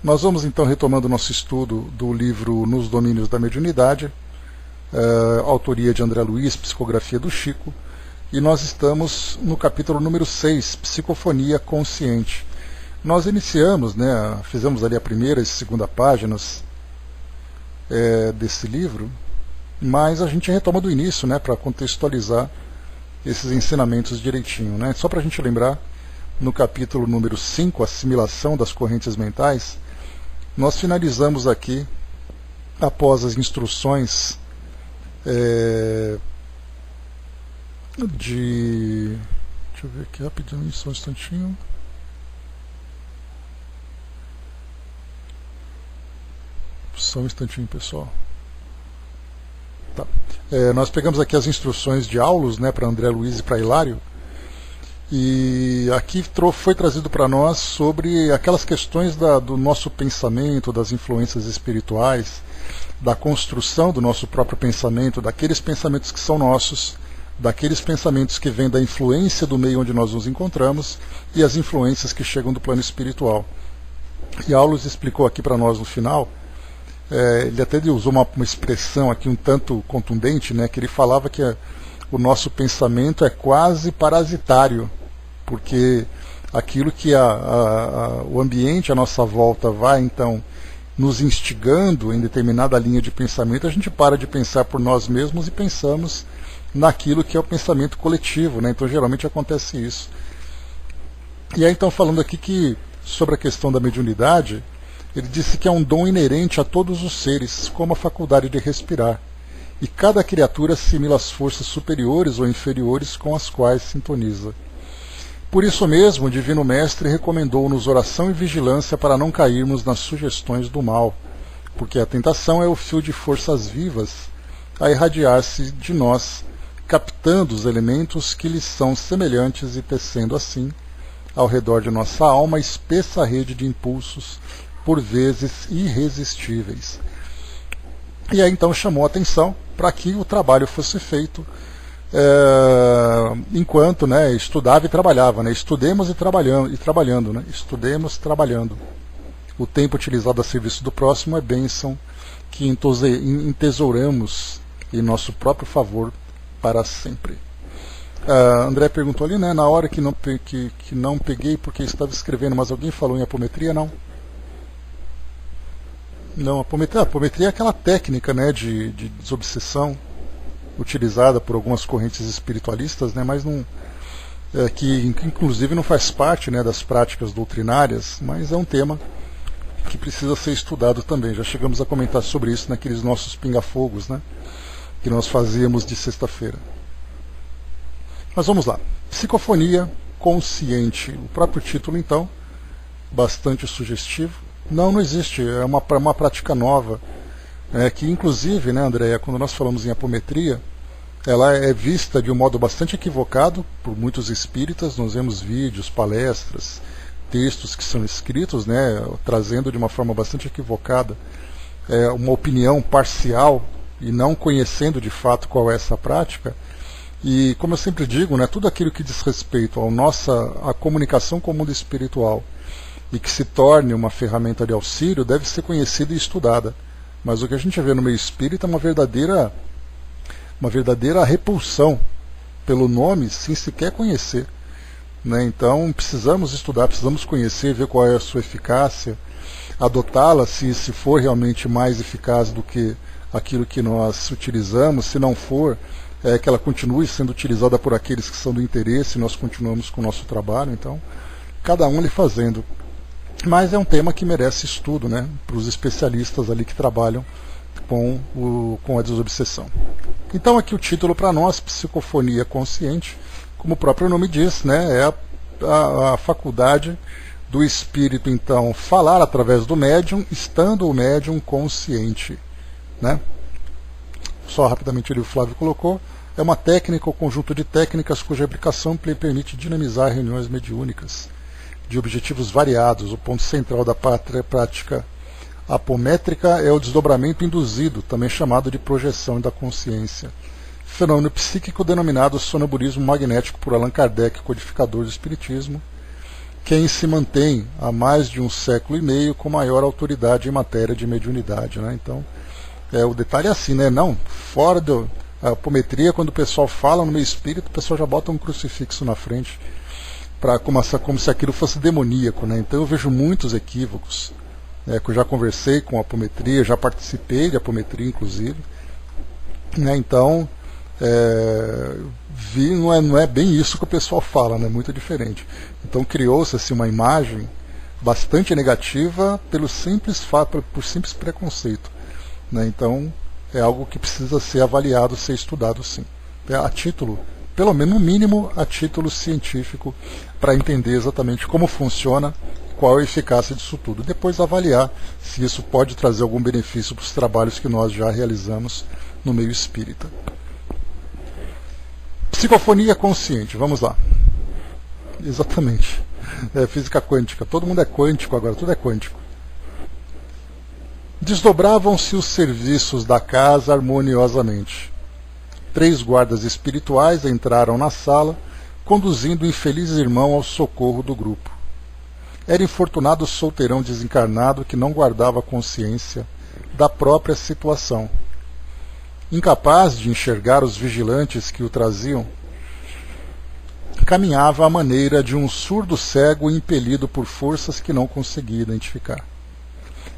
Nós vamos então retomando o nosso estudo do livro Nos Domínios da Mediunidade, autoria de André Luiz, psicografia do Chico, e nós estamos no capítulo número 6, Psicofonia Consciente. Nós iniciamos, fizemos ali a primeira e segunda páginas desse livro, mas a gente retoma do início, para contextualizar esses ensinamentos direitinho. Só para a gente lembrar, no capítulo número 5, Assimilação das Correntes Mentais, nós finalizamos aqui, após as instruções deixa eu ver aqui rapidinho, só um instantinho. Só um instantinho, pessoal. Tá. Nós pegamos aqui as instruções de Aulus, para André Luiz e para Hilário, e aqui foi trazido para nós sobre aquelas questões do nosso pensamento, das influências espirituais, da construção do nosso próprio pensamento, daqueles pensamentos que são nossos, daqueles pensamentos que vêm da influência do meio onde nós nos encontramos e as influências que chegam do plano espiritual. E Aulus explicou aqui para nós no final, ele até usou uma expressão aqui um tanto contundente, que ele falava que o nosso pensamento é quase parasitário, porque aquilo que o ambiente à nossa volta vai então nos instigando em determinada linha de pensamento, a gente para de pensar por nós mesmos e pensamos naquilo que é o pensamento coletivo, então geralmente acontece isso. E aí então falando aqui sobre a questão da mediunidade, ele disse que é um dom inerente a todos os seres, como a faculdade de respirar, e cada criatura assimila as forças superiores ou inferiores com as quais sintoniza. Por isso mesmo, o Divino Mestre recomendou-nos oração e vigilância para não cairmos nas sugestões do mal, porque a tentação é o fio de forças vivas a irradiar-se de nós, captando os elementos que lhes são semelhantes e tecendo assim, ao redor de nossa alma, espessa rede de impulsos, por vezes irresistíveis. E aí então chamou a atenção para que o trabalho fosse feito enquanto estudava e trabalhava. Estudemos e trabalhando. Estudemos trabalhando. O tempo utilizado a serviço do próximo é bênção que entesouramos em nosso próprio favor para sempre. André perguntou ali, na hora que não peguei porque estava escrevendo, mas alguém falou em apometria? Não, a apometria é aquela técnica de desobsessão utilizada por algumas correntes espiritualistas, mas não, que inclusive não faz parte das práticas doutrinárias, mas é um tema que precisa ser estudado também. Já chegamos a comentar sobre isso naqueles nossos pingafogos que nós fazíamos de sexta-feira. Mas vamos lá. Psicofonia consciente. O próprio título, então, bastante sugestivo. Não existe, é uma prática nova, que inclusive, Andréia, quando nós falamos em apometria, ela é vista de um modo bastante equivocado por muitos espíritas. Nós vemos vídeos, palestras, textos que são escritos, trazendo de uma forma bastante equivocada uma opinião parcial e não conhecendo de fato qual é essa prática. E como eu sempre digo, tudo aquilo que diz respeito à comunicação com o mundo espiritual e que se torne uma ferramenta de auxílio, deve ser conhecida e estudada. Mas o que a gente vê no meio espírita é uma verdadeira repulsão pelo nome, sem sequer conhecer. Então precisamos estudar, precisamos conhecer, ver qual é a sua eficácia, adotá-la se for realmente mais eficaz do que aquilo que nós utilizamos. Se não for, que ela continue sendo utilizada por aqueles que são do interesse, e nós continuamos com o nosso trabalho. Então, cada um ali fazendo. Mas é um tema que merece estudo, para os especialistas ali que trabalham com a desobsessão. Então aqui o título para nós, Psicofonia Consciente, como o próprio nome diz, é a faculdade do espírito, então, falar através do médium, estando o médium consciente. Só rapidamente ali o Flávio colocou, é uma técnica ou conjunto de técnicas cuja aplicação permite dinamizar reuniões mediúnicas de objetivos variados. O ponto central da prática apométrica é o desdobramento induzido, também chamado de projeção da consciência. Fenômeno psíquico denominado sonambulismo magnético por Allan Kardec, codificador do Espiritismo, quem se mantém há mais de 1,5 séculos com maior autoridade em matéria de mediunidade, né? Então, o detalhe é assim, né? Não, fora da apometria, quando o pessoal fala no meio espírito, o pessoal já bota um crucifixo na frente, como se aquilo fosse demoníaco, né? Então eu vejo muitos equívocos, que eu já conversei com a apometria, já participei de apometria, inclusive, né? Então, não é bem isso que o pessoal fala, né? Muito diferente. Então criou-se assim, uma imagem bastante negativa por simples preconceito, né? Então é algo que precisa ser avaliado, ser estudado, sim, a título, pelo menos no mínimo a título científico, para entender exatamente como funciona, qual a eficácia disso tudo, depois avaliar se isso pode trazer algum benefício para os trabalhos que nós já realizamos no meio espírita. Psicofonia consciente, vamos lá. Exatamente. Física quântica, todo mundo é quântico agora, tudo é quântico. Desdobravam-se os serviços da casa harmoniosamente. 3 guardas espirituais entraram na sala, conduzindo o infeliz irmão ao socorro do grupo. Era infortunado solteirão desencarnado que não guardava consciência da própria situação. Incapaz de enxergar os vigilantes que o traziam, caminhava à maneira de um surdo cego impelido por forças que não conseguia identificar.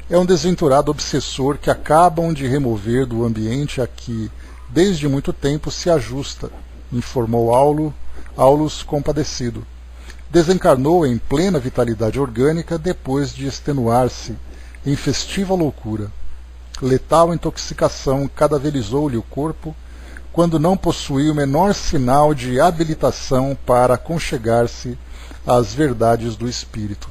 É um desventurado obsessor que acabam de remover do ambiente a que, desde muito tempo, se ajusta, informou Aulus compadecido. Desencarnou em plena vitalidade orgânica depois de extenuar-se em festiva loucura. Letal intoxicação cadaverizou-lhe o corpo, quando não possuía o menor sinal de habilitação para aconchegar-se às verdades do espírito.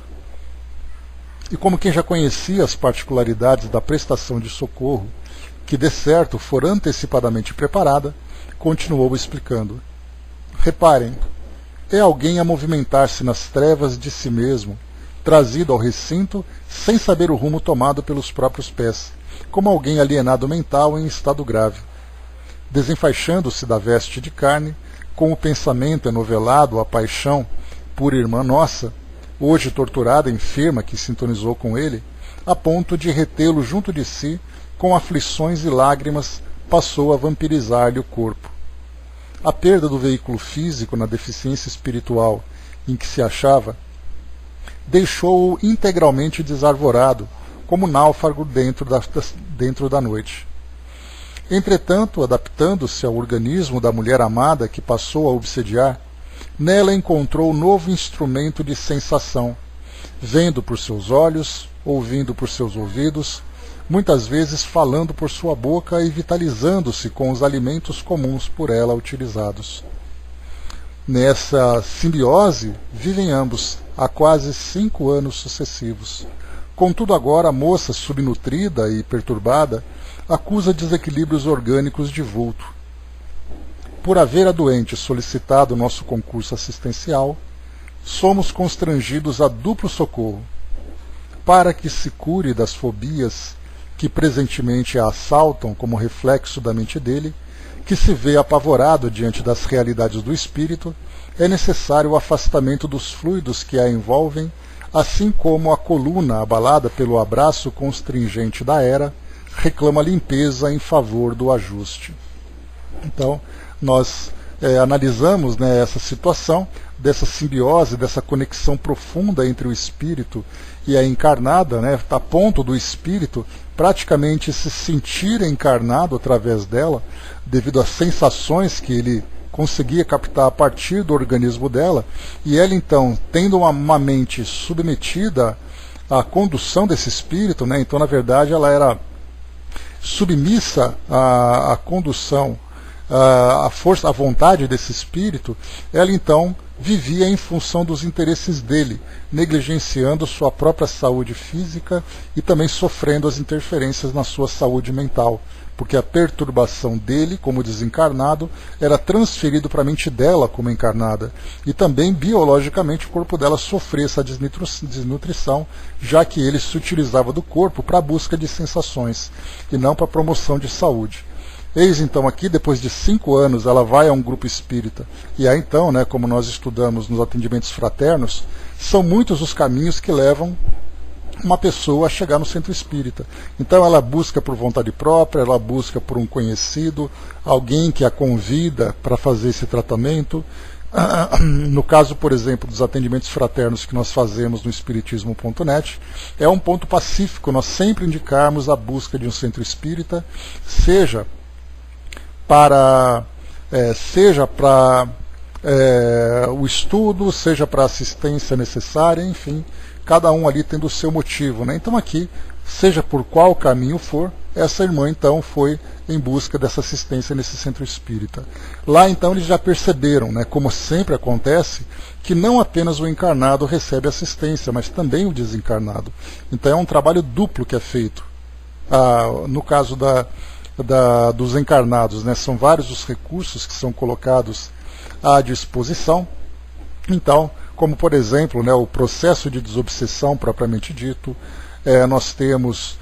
E como quem já conhecia as particularidades da prestação de socorro, que de certo fora antecipadamente preparada, continuou explicando. Reparem, é alguém a movimentar-se nas trevas de si mesmo, trazido ao recinto sem saber o rumo tomado pelos próprios pés, como alguém alienado mental em estado grave. Desenfaixando-se da veste de carne, com o pensamento enovelado à paixão por irmã nossa, hoje torturada enferma que sintonizou com ele, a ponto de retê-lo junto de si, com aflições e lágrimas, passou a vampirizar-lhe o corpo. A perda do veículo físico na deficiência espiritual em que se achava, deixou-o integralmente desarvorado, como náufrago dentro da noite. Entretanto, adaptando-se ao organismo da mulher amada que passou a obsediar, nela encontrou novo instrumento de sensação, vendo por seus olhos, ouvindo por seus ouvidos, muitas vezes falando por sua boca e vitalizando-se com os alimentos comuns por ela utilizados. Nessa simbiose vivem ambos há quase 5 anos sucessivos. Contudo agora a moça, subnutrida e perturbada, acusa desequilíbrios orgânicos de vulto. Por haver a doente solicitado nosso concurso assistencial, somos constrangidos a duplo socorro, para que se cure das fobias que presentemente a assaltam como reflexo da mente dele, que se vê apavorado diante das realidades do espírito, é necessário o afastamento dos fluidos que a envolvem, assim como a coluna abalada pelo abraço constringente da era reclama limpeza em favor do ajuste. Então, nós analisamos, né, essa situação dessa simbiose, dessa conexão profunda entre o espírito e a encarnada, né, a ponto do espírito praticamente se sentir encarnado através dela, devido às sensações que ele conseguia captar a partir do organismo dela, e ela então, tendo uma mente submetida à condução desse espírito, né, então na verdade ela era submissa à condução, à força, à vontade desse espírito, ela então vivia em função dos interesses dele, negligenciando sua própria saúde física e também sofrendo as interferências na sua saúde mental, porque a perturbação dele, como desencarnado, era transferido para a mente dela como encarnada, e também biologicamente o corpo dela sofria essa desnutrição, já que ele se utilizava do corpo para a busca de sensações, e não para a promoção de saúde. Eis então aqui, depois de 5 anos, ela vai a um grupo espírita, e aí então, né, como nós estudamos nos atendimentos fraternos, são muitos os caminhos que levam uma pessoa a chegar no centro espírita. Então ela busca por vontade própria, ela busca por um conhecido, alguém que a convida para fazer esse tratamento. No caso, por exemplo, dos atendimentos fraternos que nós fazemos no espiritismo.net, é um ponto pacífico nós sempre indicarmos a busca de um centro espírita, seja para o estudo, seja para a assistência necessária, enfim, cada um ali tendo o seu motivo, né? Então aqui, seja por qual caminho for, essa irmã então foi em busca dessa assistência nesse centro espírita. Lá então eles já perceberam, né, como sempre acontece, que não apenas o encarnado recebe assistência, mas também o desencarnado. Então é um trabalho duplo que é feito. No caso dos encarnados, né, são vários os recursos que são colocados à disposição. Então, como por exemplo, né, o processo de desobsessão propriamente dito, nós temos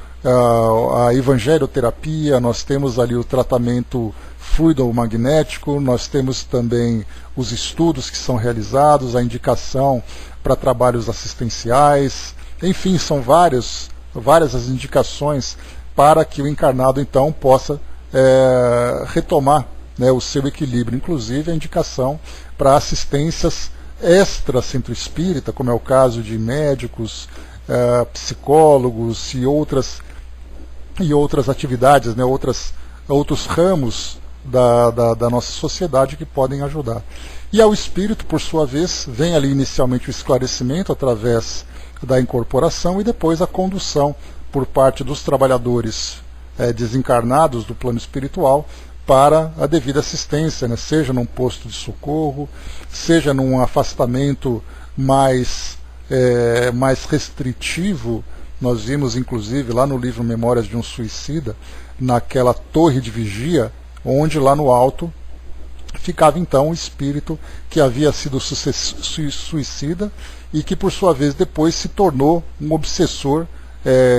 a evangelioterapia, nós temos ali o tratamento fluidomagnético, nós temos também os estudos que são realizados, a indicação para trabalhos assistenciais, enfim, são várias as indicações para que o encarnado então possa retomar, né, o seu equilíbrio, inclusive a indicação para assistências extra centro espírita, como é o caso de médicos, psicólogos e outras atividades, né, outros ramos da nossa sociedade que podem ajudar. E ao espírito, por sua vez, vem ali inicialmente o esclarecimento através da incorporação e depois a condução por parte dos trabalhadores desencarnados do plano espiritual para a devida assistência, né? Seja num posto de socorro, seja num afastamento mais restritivo. Nós vimos, inclusive, lá no livro Memórias de um Suicida, naquela torre de vigia, onde lá no alto ficava então o espírito que havia sido suicida e que, por sua vez, depois se tornou um obsessor,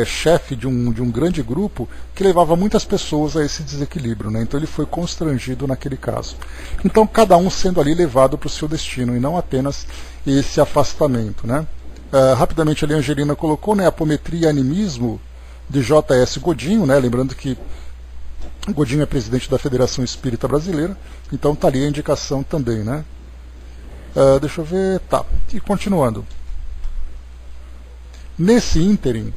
chefe de um grande grupo que levava muitas pessoas a esse desequilíbrio, né? Então ele foi constrangido naquele caso. Então cada um sendo ali levado para o seu destino e não apenas esse afastamento, né? Rapidamente ali a Angelina colocou, né, apometria e animismo de J.S. Godinho, né? Lembrando que Godinho é presidente da Federação Espírita Brasileira, então está ali a indicação também, né? Deixa eu ver, tá. E continuando. Nesse ínterim,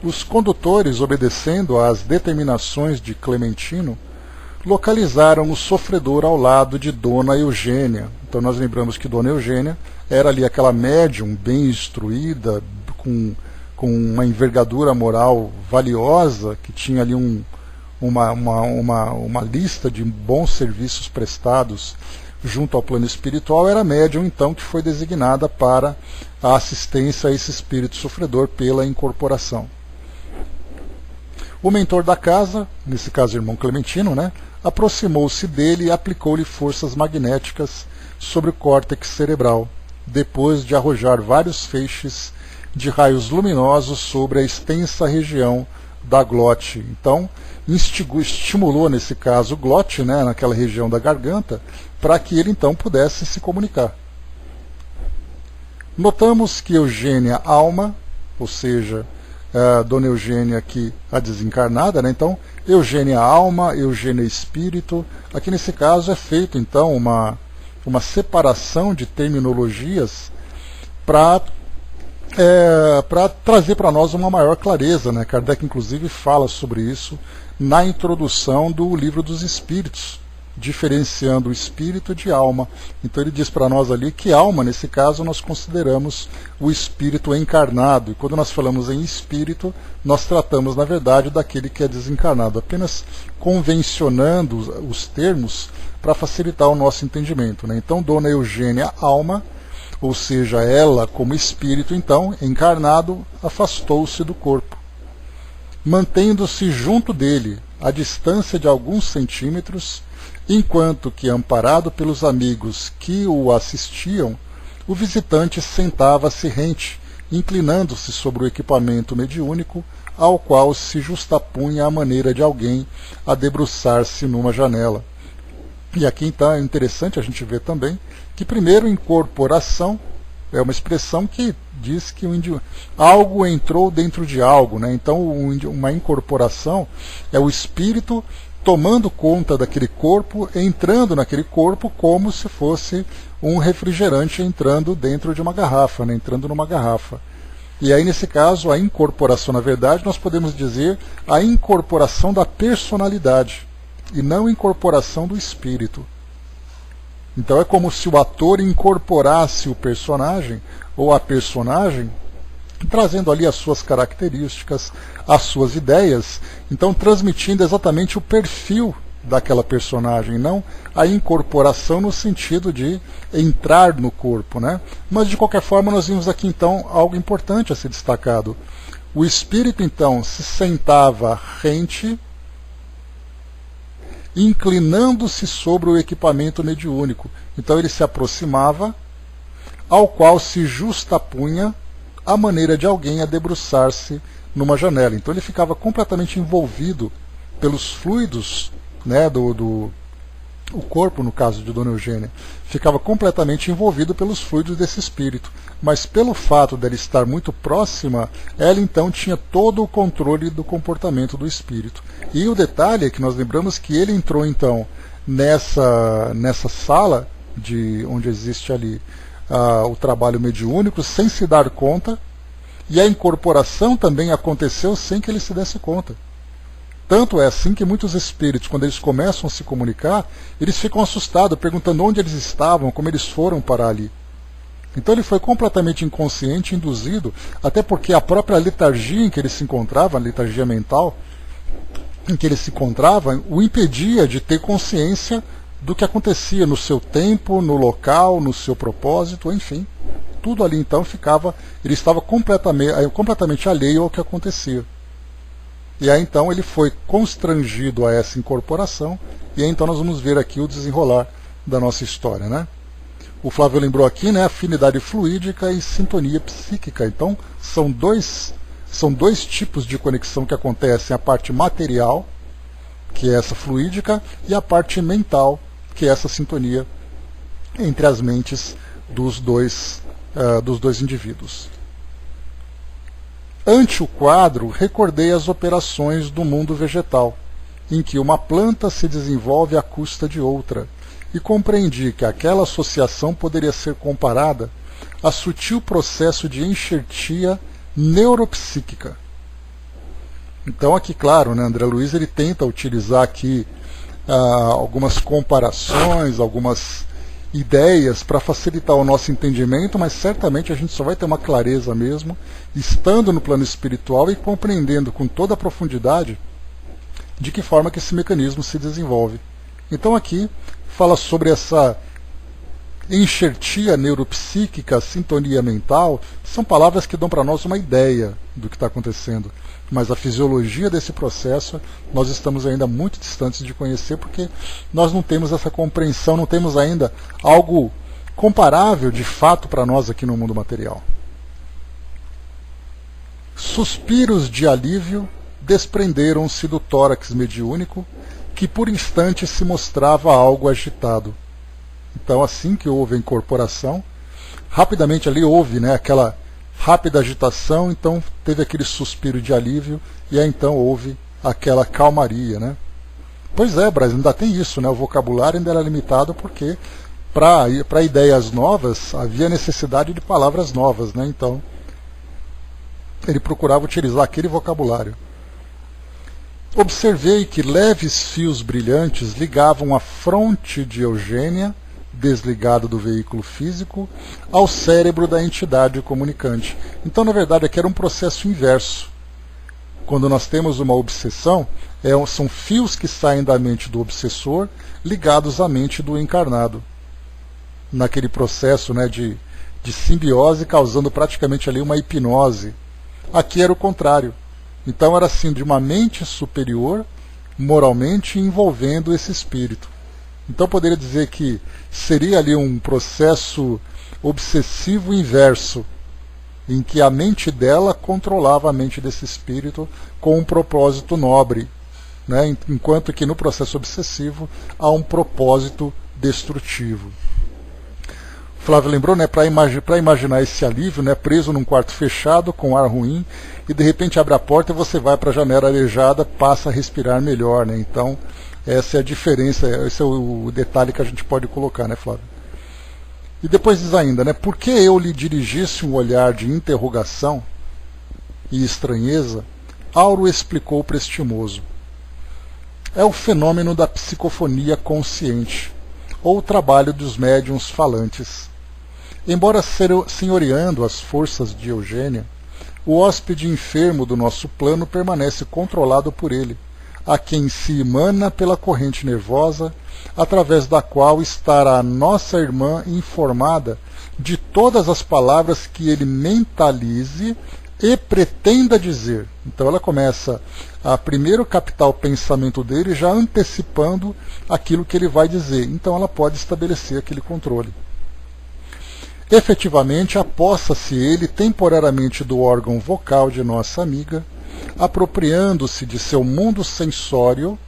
os condutores, obedecendo às determinações de Clementino, localizaram o sofredor ao lado de Dona Eugênia. Então nós lembramos que Dona Eugênia era ali aquela médium bem instruída, com uma envergadura moral valiosa, que tinha ali uma lista de bons serviços prestados junto ao plano espiritual. Era a médium então que foi designada para a assistência a esse espírito sofredor pela incorporação. O mentor da casa, nesse caso o irmão Clementino, né, aproximou-se dele e aplicou-lhe forças magnéticas sobre o córtex cerebral, depois de arrojar vários feixes de raios luminosos sobre a extensa região da glote. Então, estimulou nesse caso o glote, né, naquela região da garganta, para que ele então pudesse se comunicar. Notamos que Eugênia alma, ou seja, Dona Eugênia aqui, a desencarnada, né? Então, Eugênia alma, Eugênia espírito. Aqui nesse caso é feito então uma separação de terminologias para trazer para nós uma maior clareza, né? Kardec inclusive fala sobre isso na introdução do Livro dos Espíritos, diferenciando o espírito de alma. Então ele diz para nós ali que alma, nesse caso, nós consideramos o espírito encarnado. E quando nós falamos em espírito, nós tratamos, na verdade, daquele que é desencarnado, apenas convencionando os termos para facilitar o nosso entendimento, né? Então, Dona Eugênia, alma, ou seja, ela como espírito, então, encarnado, afastou-se do corpo, mantendo-se junto dele, a distância de alguns centímetros, enquanto que, amparado pelos amigos que o assistiam, o visitante sentava-se rente, inclinando-se sobre o equipamento mediúnico, ao qual se justapunha a maneira de alguém a debruçar-se numa janela. E aqui então é interessante a gente ver também que primeiro incorporação, É uma expressão que diz que algo entrou dentro de algo, né? Então uma incorporação é o espírito tomando conta daquele corpo, entrando naquele corpo como se fosse um refrigerante entrando dentro de uma garrafa, né? Entrando numa garrafa. E aí, nesse caso, a incorporação, na verdade, nós podemos dizer a incorporação da personalidade, e não incorporação do espírito. Então é como se o ator incorporasse o personagem, ou a personagem, trazendo ali as suas características, as suas ideias, então transmitindo exatamente o perfil daquela personagem, não a incorporação no sentido de entrar no corpo, né? Mas de qualquer forma nós vimos aqui então algo importante a ser destacado. O espírito então se sentava rente, inclinando-se sobre o equipamento mediúnico. Então ele se aproximava, ao qual se justapunha a maneira de alguém a debruçar-se numa janela. Então ele ficava completamente envolvido pelos fluidos, né, o corpo, no caso de Dona Eugênia, ficava completamente envolvido pelos fluidos desse espírito. Mas pelo fato dela estar muito próxima, ela então tinha todo o controle do comportamento do espírito. E o detalhe é que nós lembramos que ele entrou então nessa sala onde existe ali o trabalho mediúnico sem se dar conta, e a incorporação também aconteceu sem que ele se desse conta. Tanto é assim que muitos espíritos, quando eles começam a se comunicar, eles ficam assustados, perguntando onde eles estavam, como eles foram parar ali. Então ele foi completamente inconsciente, induzido, até porque a própria letargia em que ele se encontrava, a letargia mental em que ele se encontrava, o impedia de ter consciência do que acontecia no seu tempo, no local, no seu propósito, enfim. Tudo ali então ele estava completamente alheio ao que acontecia. E aí então ele foi constrangido a essa incorporação, e aí então nós vamos ver aqui o desenrolar da nossa história, né? O Flávio lembrou aqui, né, afinidade fluídica e sintonia psíquica. Então são dois tipos de conexão que acontecem: a parte material, que é essa fluídica, e a parte mental, que é essa sintonia entre as mentes dos dois indivíduos. Ante o quadro, recordei as operações do mundo vegetal, em que uma planta se desenvolve à custa de outra, e compreendi que aquela associação poderia ser comparada a sutil processo de enxertia neuropsíquica. Então aqui, claro, né, André Luiz ele tenta utilizar aqui algumas comparações, algumas ideias para facilitar o nosso entendimento, mas certamente a gente só vai ter uma clareza mesmo estando no plano espiritual e compreendendo com toda a profundidade de que forma que esse mecanismo se desenvolve. Então aqui fala sobre essa enxertia neuropsíquica, sintonia mental, são palavras que dão para nós uma ideia do que está acontecendo, mas a fisiologia desse processo nós estamos ainda muito distantes de conhecer, porque nós não temos essa compreensão, não temos ainda algo comparável de fato para nós aqui no mundo material. Suspiros de alívio desprenderam-se do tórax mediúnico, que por instante se mostrava algo agitado. Então, assim que houve a incorporação, rapidamente ali houve, né, aquela rápida agitação, então teve aquele suspiro de alívio, e aí então houve aquela calmaria, né? Pois é, Braz, ainda tem isso, né? O vocabulário ainda era limitado porque para ideias novas havia necessidade de palavras novas, né? Então ele procurava utilizar aquele vocabulário. Observei que leves fios brilhantes ligavam a fronte de Eugênia, desligado do veículo físico, ao cérebro da entidade comunicante. Então, na verdade, aqui era um processo inverso. Quando nós temos uma obsessão, são fios que saem da mente do obsessor ligados à mente do encarnado. Naquele processo, né, de simbiose, causando praticamente ali uma hipnose. Aqui era o contrário. Então era assim, de uma mente superior, moralmente, envolvendo esse espírito. Então poderia dizer que seria ali um processo obsessivo inverso, em que a mente dela controlava a mente desse espírito com um propósito nobre, né? Enquanto que no processo obsessivo há um propósito destrutivo. Flávio lembrou, né, para imaginar esse alívio, né, preso num quarto fechado, com ar ruim, e de repente abre a porta e você vai para a janela arejada, passa a respirar melhor. Né? Então, essa é a diferença, esse é o detalhe que a gente pode colocar, né, Flávio? E depois diz ainda, né, por que eu lhe dirigisse um olhar de interrogação e estranheza, Auro explicou prestimoso. É o fenômeno da psicofonia consciente, ou o trabalho dos médiuns falantes. Embora senhoreando as forças de Eugênia, o hóspede enfermo do nosso plano permanece controlado por ele, a quem se emana pela corrente nervosa, através da qual estará nossa irmã informada de todas as palavras que ele mentalize e pretenda dizer. Então ela começa a primeiro captar o pensamento dele, já antecipando aquilo que ele vai dizer. Então ela pode estabelecer aquele controle. Efetivamente, apossa-se ele temporariamente do órgão vocal de nossa amiga, apropriando-se de seu mundo sensório,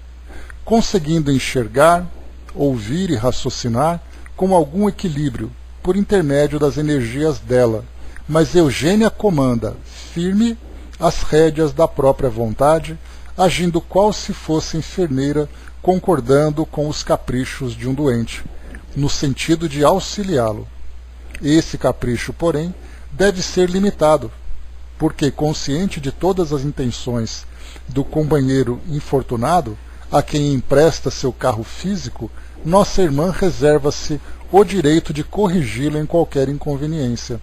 conseguindo enxergar, ouvir e raciocinar com algum equilíbrio, por intermédio das energias dela, mas Eugênia comanda, firme, as rédeas da própria vontade, agindo qual se fosse enfermeira, concordando com os caprichos de um doente, no sentido de auxiliá-lo. Esse capricho, porém, deve ser limitado, porque, consciente de todas as intenções do companheiro infortunado, a quem empresta seu carro físico, nossa irmã reserva-se o direito de corrigi-lo em qualquer inconveniência.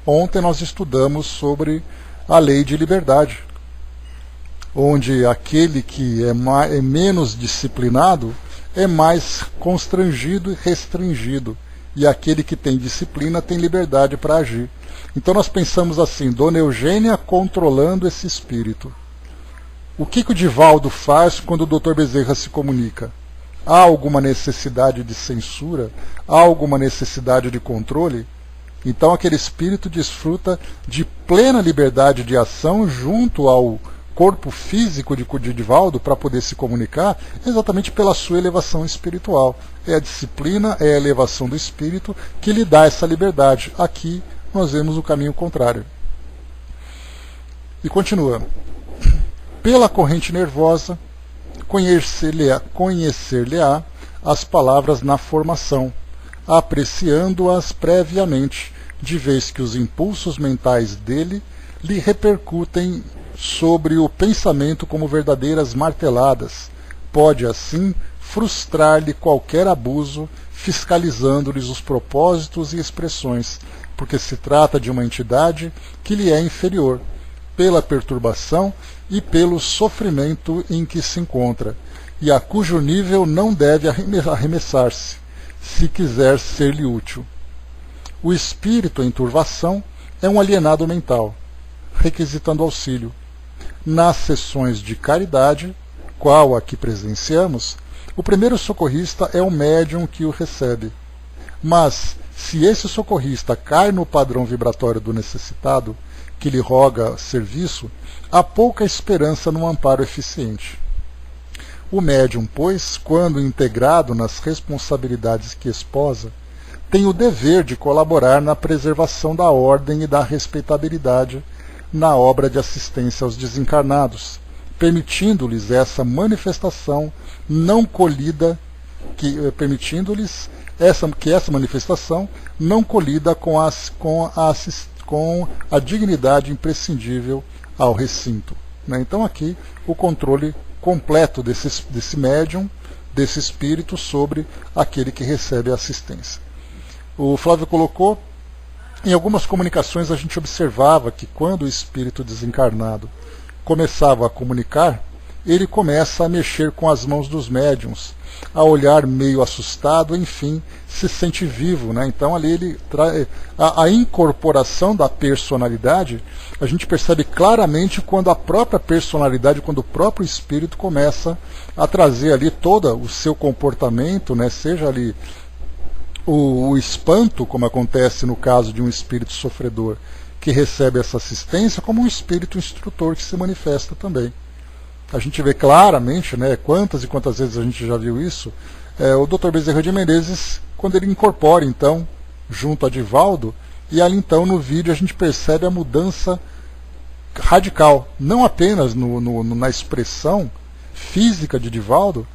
Ontem nós estudamos sobre a lei de liberdade, onde aquele que é menos disciplinado é mais constrangido e restringido, e aquele que tem disciplina tem liberdade para agir. Então nós pensamos assim, Dona Eugênia controlando esse espírito. O que o Divaldo faz quando o Dr. Bezerra se comunica? Há alguma necessidade de censura? Há alguma necessidade de controle? Então aquele espírito desfruta de plena liberdade de ação junto ao corpo físico de Divaldo para poder se comunicar, exatamente pela sua elevação espiritual. É a disciplina, é a elevação do espírito que lhe dá essa liberdade. Aqui nós vemos o caminho contrário. E continua. Pela corrente nervosa, conhecer-lhe-á as palavras na formação, apreciando-as previamente, de vez que os impulsos mentais dele lhe repercutem sobre o pensamento como verdadeiras marteladas. Pode, assim, frustrar-lhe qualquer abuso, fiscalizando-lhes os propósitos e expressões, porque se trata de uma entidade que lhe é inferior, pela perturbação e pelo sofrimento em que se encontra, e a cujo nível não deve arremessar-se, se quiser ser-lhe útil. O espírito em turvação é um alienado mental, requisitando auxílio. Nas sessões de caridade, qual a que presenciamos, o primeiro socorrista é o médium que o recebe. Mas, se esse socorrista cai no padrão vibratório do necessitado, que lhe roga serviço, há pouca esperança num amparo eficiente. O médium, pois, quando integrado nas responsabilidades que esposa, tem o dever de colaborar na preservação da ordem e da respeitabilidade na obra de assistência aos desencarnados, permitindo-lhes essa manifestação não colida, permitindo-lhes que essa manifestação não colida com a dignidade imprescindível ao recinto. Né? Então aqui o controle completo desse médium, desse espírito sobre aquele que recebe a assistência. O Flávio colocou, em algumas comunicações a gente observava que quando o espírito desencarnado começava a comunicar, ele começa a mexer com as mãos dos médiuns, a olhar meio assustado, enfim, se sente vivo. Né? Então ali ele a incorporação da personalidade, a gente percebe claramente quando a própria personalidade, quando o próprio espírito começa a trazer ali todo o seu comportamento, né? Seja ali o espanto, como acontece no caso de um espírito sofredor que recebe essa assistência, como um espírito instrutor que se manifesta também. A gente vê claramente, né, quantas e quantas vezes a gente já viu isso, o Dr. Bezerra de Menezes, quando ele incorpora, então, junto a Divaldo, e ali então no vídeo a gente percebe a mudança radical, não apenas na expressão física de Divaldo,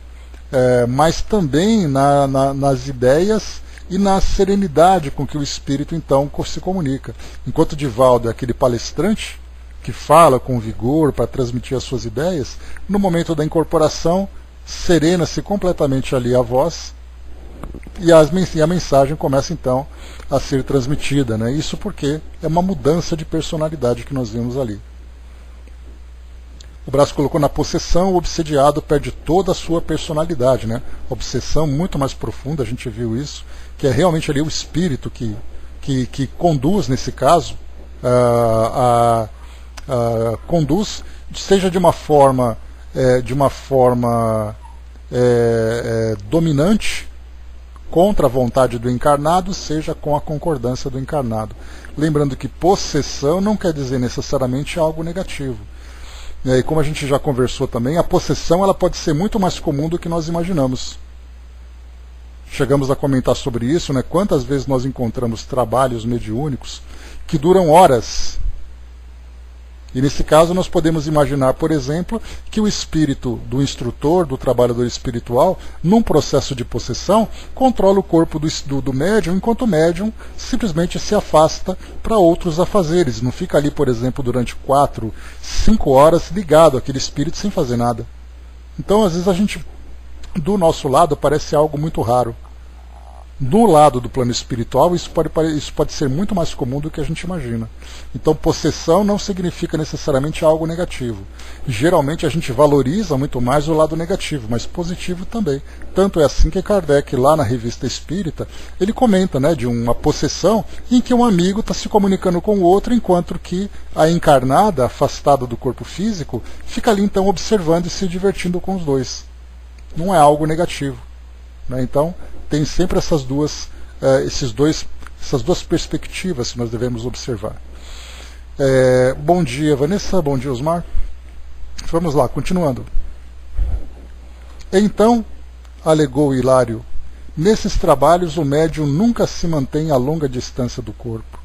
mas também nas ideias e na serenidade com que o espírito então se comunica. Enquanto Divaldo é aquele palestrante que fala com vigor para transmitir as suas ideias, no momento da incorporação serena-se completamente ali a voz e a mensagem começa então a ser transmitida, né? Isso porque é uma mudança de personalidade que nós vemos ali. O Brás colocou: na possessão, o obsediado perde toda a sua personalidade, né? A obsessão muito mais profunda, a gente viu isso, que é realmente ali o espírito que conduz, nesse caso, conduz, seja de uma forma dominante contra a vontade do encarnado, seja com a concordância do encarnado. Lembrando que possessão não quer dizer necessariamente algo negativo. E como a gente já conversou também, a possessão ela pode ser muito mais comum do que nós imaginamos. Chegamos a comentar sobre isso, né? Quantas vezes nós encontramos trabalhos mediúnicos que duram horas. E nesse caso nós podemos imaginar, por exemplo, que o espírito do instrutor, do trabalhador espiritual, num processo de possessão, controla o corpo do médium, enquanto o médium simplesmente se afasta para outros afazeres. Não fica ali, por exemplo, durante 4, 5 horas ligado àquele espírito sem fazer nada. Então, às vezes a gente, do nosso lado, parece algo muito raro. Do lado do plano espiritual, isso pode ser muito mais comum do que a gente imagina. Então, possessão não significa necessariamente algo negativo. Geralmente a gente valoriza muito mais o lado negativo, mas positivo também. Tanto é assim que Kardec, lá na Revista Espírita, ele comenta, né, de uma possessão em que um amigo está se comunicando com o outro, enquanto que a encarnada, afastada do corpo físico, fica ali então observando e se divertindo com os dois. Não é algo negativo, né? Então, tem sempre essas duas perspectivas que nós devemos observar. Bom dia, Vanessa. Bom dia, Osmar. Vamos lá, continuando. Então, alegou Hilário, nesses trabalhos o médium nunca se mantém a longa distância do corpo.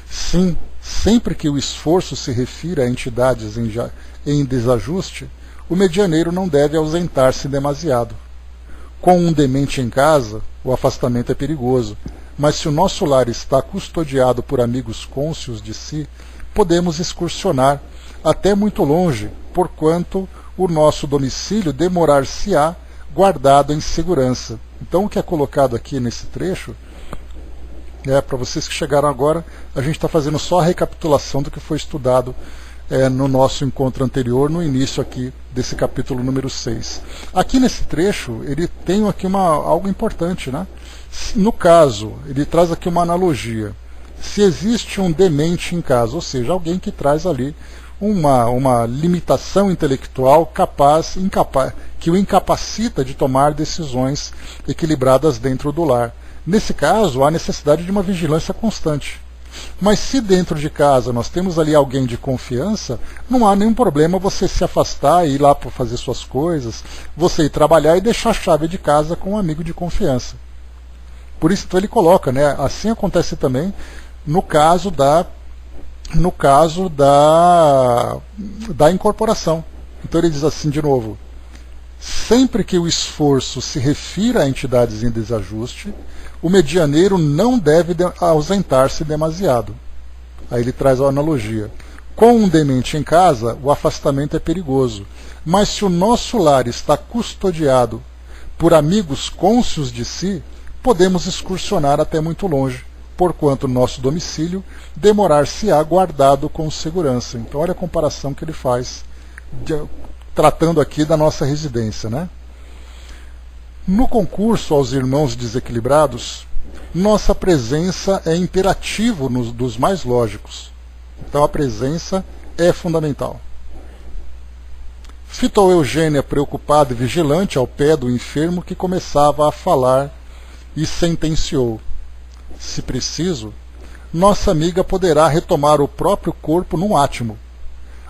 Sim, sempre que o esforço se refira a entidades em desajuste, o medianeiro não deve ausentar-se demasiado. Com um demente em casa, o afastamento é perigoso, mas se o nosso lar está custodiado por amigos cônscios de si, podemos excursionar até muito longe, porquanto o nosso domicílio demorar-se-á guardado em segurança. Então, o que é colocado aqui nesse trecho, para vocês que chegaram agora, a gente está fazendo só a recapitulação do que foi estudado no nosso encontro anterior, no início aqui desse capítulo número 6. Aqui nesse trecho, ele tem aqui algo importante, né? No caso, ele traz aqui uma analogia. Se existe um demente em casa, ou seja, alguém que traz ali uma limitação intelectual incapaz, que o incapacita de tomar decisões equilibradas dentro do lar. Nesse caso, há necessidade de uma vigilância constante. Mas se dentro de casa nós temos ali alguém de confiança, não há nenhum problema você se afastar e ir lá para fazer suas coisas, você ir trabalhar e deixar a chave de casa com um amigo de confiança. Por isso então ele coloca, né? Assim acontece também no caso da incorporação. Então ele diz assim de novo: sempre que o esforço se refira a entidades em desajuste, o medianeiro não deve ausentar-se demasiado. Aí ele traz a analogia. Com um demente em casa, o afastamento é perigoso, mas se o nosso lar está custodiado por amigos cônscios de si, podemos excursionar até muito longe, porquanto nosso domicílio demorar-se-á guardado com segurança. Então olha a comparação que ele faz, tratando aqui da nossa residência, né? No concurso aos irmãos desequilibrados, nossa presença é imperativo dos mais lógicos. Então a presença é fundamental. Fitou Eugênia preocupada e vigilante ao pé do enfermo que começava a falar e sentenciou: se preciso, nossa amiga poderá retomar o próprio corpo num átimo.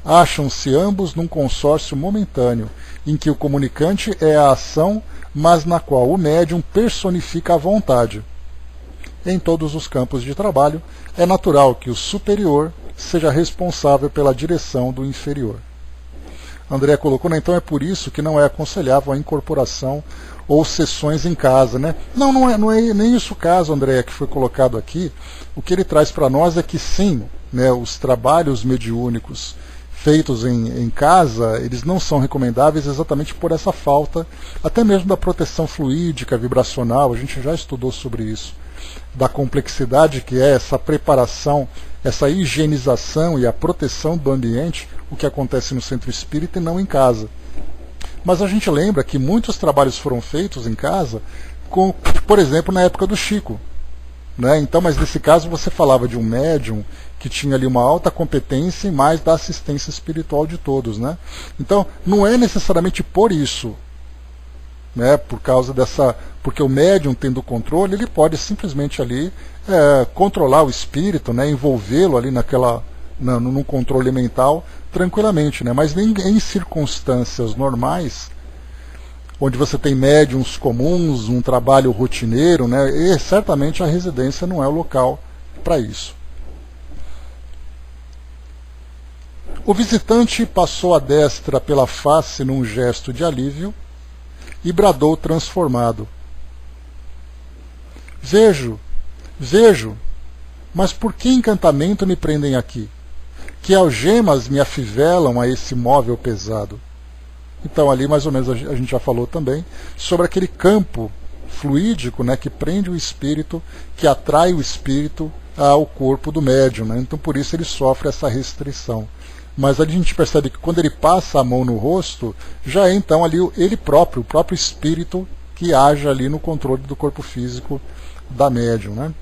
Acham-se ambos num consórcio momentâneo, em que o comunicante é a ação, mas na qual o médium personifica a vontade. em todos os campos de trabalho, é natural que o superior seja responsável pela direção do inferior. André colocou, né? Então é por isso que não é aconselhável a incorporação ou sessões em casa, né? Não é nem isso o caso, André, que foi colocado aqui. O que ele traz para nós é que sim, né, os trabalhos mediúnicos feitos em casa, eles não são recomendáveis exatamente por essa falta, até mesmo da proteção fluídica, vibracional, a gente já estudou sobre isso, da complexidade que é essa preparação, essa higienização e a proteção do ambiente, o que acontece no centro espírita e não em casa. Mas a gente lembra que muitos trabalhos foram feitos em casa, por exemplo, na época do Chico. Né? Então, mas nesse caso você falava de um médium que tinha ali uma alta competência e mais da assistência espiritual de todos. Né? Então, não é necessariamente por isso, né? Por causa dessa, porque o médium tendo controle, ele pode simplesmente ali controlar o espírito, né? Envolvê-lo ali num controle mental tranquilamente, né? Mas em circunstâncias normais, onde você tem médiums comuns, um trabalho rotineiro, né? E certamente a residência não é o local para isso. O visitante passou a destra pela face num gesto de alívio e bradou transformado: Vejo, mas por que encantamento me prendem aqui? Que algemas me afivelam a esse móvel pesado? Então ali mais ou menos a gente já falou também sobre aquele campo fluídico, né, que prende o espírito, que atrai o espírito ao corpo do médium, né? Então por isso ele sofre essa restrição. Mas a gente percebe que quando ele passa a mão no rosto, já é então ali ele próprio, o próprio espírito que age ali no controle do corpo físico da médium, né?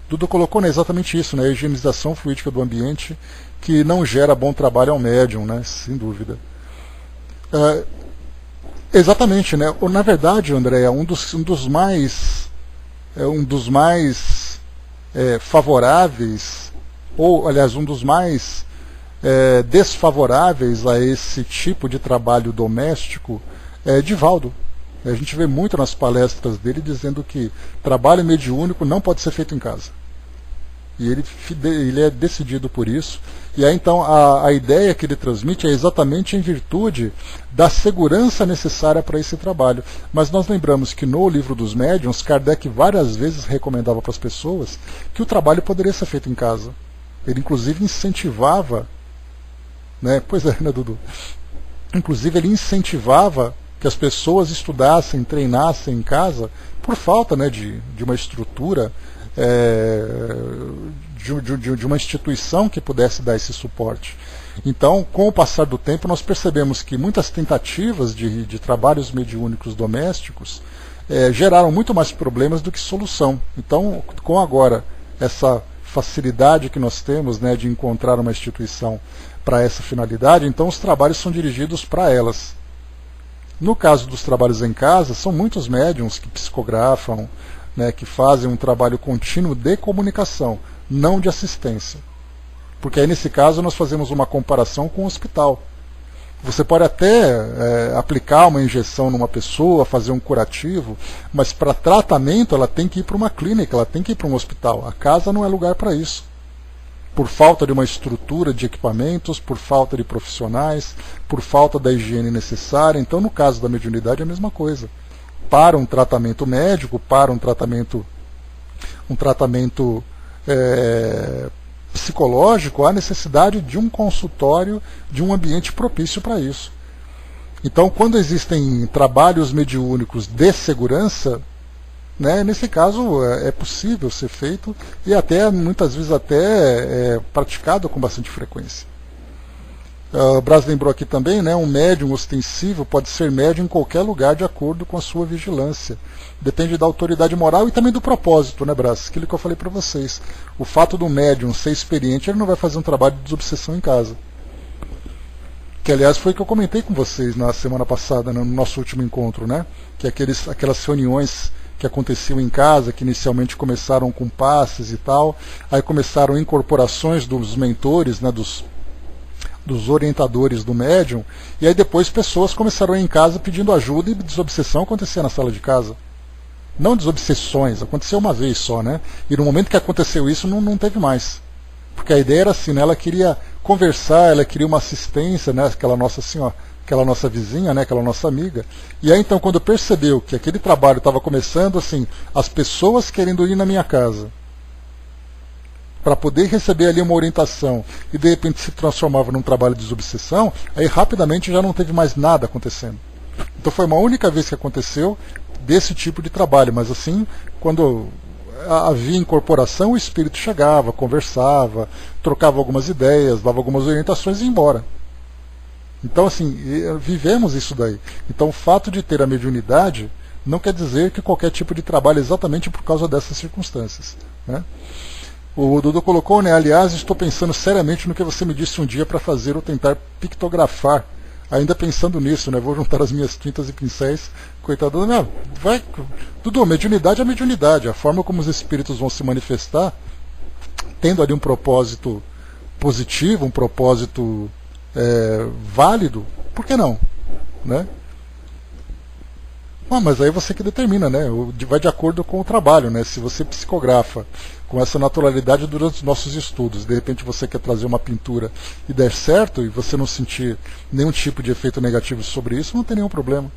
Dudu colocou, né, exatamente isso, né, a higienização fluídica do ambiente que não gera bom trabalho ao médium, né, sem dúvida. Exatamente, né? Na verdade, Andréa, um dos mais favoráveis, ou aliás, um dos mais desfavoráveis a esse tipo de trabalho doméstico é Divaldo. A gente vê muito nas palestras dele dizendo que trabalho mediúnico não pode ser feito em casa. E ele é decidido por isso. E aí então a ideia que ele transmite é exatamente em virtude da segurança necessária para esse trabalho. Mas nós lembramos que no Livro dos Médiuns, Kardec várias vezes recomendava para as pessoas que o trabalho poderia ser feito em casa. Ele inclusive incentivava, né? Pois é, né, Dudu? Inclusive ele incentivava que as pessoas estudassem, treinassem em casa, por falta, né, de uma estrutura, de uma instituição que pudesse dar esse suporte. Então, com o passar do tempo, nós percebemos que muitas tentativas de trabalhos mediúnicos domésticos geraram muito mais problemas do que solução. Então, com agora essa facilidade que nós temos, né, de encontrar uma instituição para essa finalidade, então os trabalhos são dirigidos para elas. No caso dos trabalhos em casa, são muitos médiuns que psicografam, né, que fazem um trabalho contínuo de comunicação, não de assistência. Porque aí nesse caso nós fazemos uma comparação com o hospital. Você pode até aplicar uma injeção numa pessoa, fazer um curativo, mas para tratamento ela tem que ir para uma clínica, ela tem que ir para um hospital. A casa não é lugar para isso. Por falta de uma estrutura de equipamentos, por falta de profissionais, por falta da higiene necessária. Então, no caso da mediunidade, é a mesma coisa. Para um tratamento médico, para um tratamento psicológico, há necessidade de um consultório, de um ambiente propício para isso. Então, quando existem trabalhos mediúnicos de segurança, né, nesse caso é possível ser feito e até muitas vezes até praticado com bastante frequência. O Braz lembrou aqui também, né, um médium ostensivo pode ser médium em qualquer lugar de acordo com a sua vigilância. Depende da autoridade moral e também do propósito, né, Braz? Aquilo que eu falei para vocês. O fato do médium ser experiente, ele não vai fazer um trabalho de desobsessão em casa. Que, aliás, foi o que eu comentei com vocês na semana passada, no nosso último encontro, né? Que aquelas reuniões que aconteciam em casa, que inicialmente começaram com passes e tal, aí começaram incorporações dos mentores, né, dos orientadores do médium, e aí depois pessoas começaram a ir em casa pedindo ajuda e desobsessão acontecia na sala de casa. Não desobsessões, aconteceu uma vez só, né? E no momento que aconteceu isso, não teve mais. Porque a ideia era assim, né? Ela queria conversar, ela queria uma assistência, né? Aquela nossa senhora, aquela nossa vizinha, né? Aquela nossa amiga. E aí então, quando percebeu que aquele trabalho estava começando, assim, as pessoas querendo ir na minha casa para poder receber ali uma orientação e de repente se transformava num trabalho de desobsessão, aí rapidamente já não teve mais nada acontecendo. Então foi uma única vez que aconteceu desse tipo de trabalho, mas assim, quando havia incorporação, o espírito chegava, conversava, trocava algumas ideias, dava algumas orientações e ia embora. Então assim, vivemos isso daí. Então o fato de ter a mediunidade não quer dizer que qualquer tipo de trabalho é exatamente por causa dessas circunstâncias, né? O Dudu colocou, né? Aliás, estou pensando seriamente no que você me disse um dia para fazer ou tentar pictografar. Ainda pensando nisso, né? Vou juntar as minhas tintas e pincéis. Coitado, não, vai. Dudu, mediunidade é mediunidade. A forma como os espíritos vão se manifestar, tendo ali um propósito positivo, um propósito válido, por que não? Né? Mas aí você que determina, né? Vai de acordo com o trabalho, né? Se você psicografa com essa naturalidade durante os nossos estudos, de repente você quer trazer uma pintura e der certo, e você não sentir nenhum tipo de efeito negativo sobre isso, não tem nenhum problema.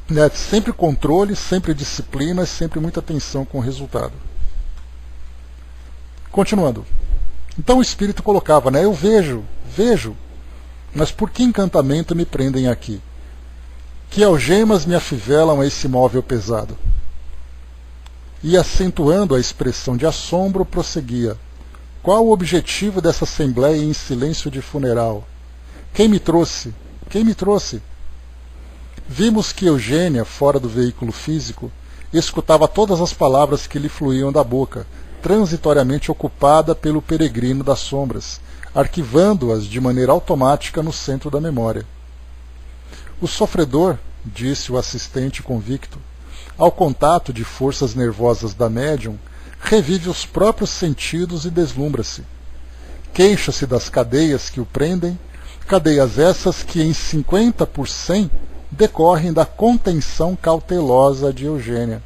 Né? Sempre controle, sempre disciplina, sempre muita atenção com o resultado. Continuando. Então o espírito colocava, né? Eu vejo, mas por que encantamento me prendem aqui? Que algemas me afivelam a esse móvel pesado? E acentuando a expressão de assombro, prosseguia. Qual o objetivo dessa assembleia em silêncio de funeral? Quem me trouxe? Quem me trouxe? Vimos que Eugênia, fora do veículo físico, escutava todas as palavras que lhe fluíam da boca, transitoriamente ocupada pelo peregrino das sombras, arquivando-as de maneira automática no centro da memória. O sofredor, disse o assistente convicto, ao contato de forças nervosas da médium, revive os próprios sentidos e deslumbra-se. Queixa-se das cadeias que o prendem, cadeias essas que em 50% decorrem da contenção cautelosa de Eugênia.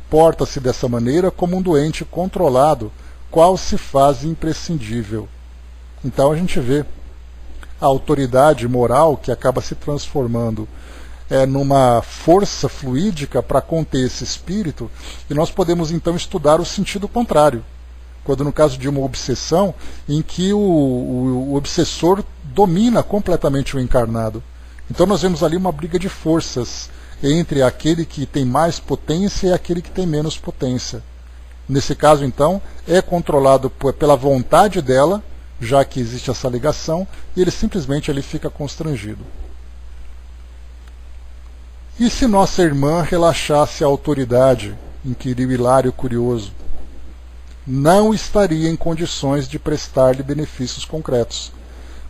Porta-se dessa maneira como um doente controlado, qual se faz imprescindível. Então a gente vê a autoridade moral que acaba se transformando numa força fluídica para conter esse espírito, e nós podemos então estudar o sentido contrário, quando no caso de uma obsessão em que o obsessor domina completamente o encarnado. Então nós vemos ali uma briga de forças entre aquele que tem mais potência e aquele que tem menos potência. Nesse caso então é controlado pela vontade dela, já que existe essa ligação, e ele simplesmente ali fica constrangido. E se nossa irmã relaxasse a autoridade, inquiriu Hilário curioso, não estaria em condições de prestar-lhe benefícios concretos,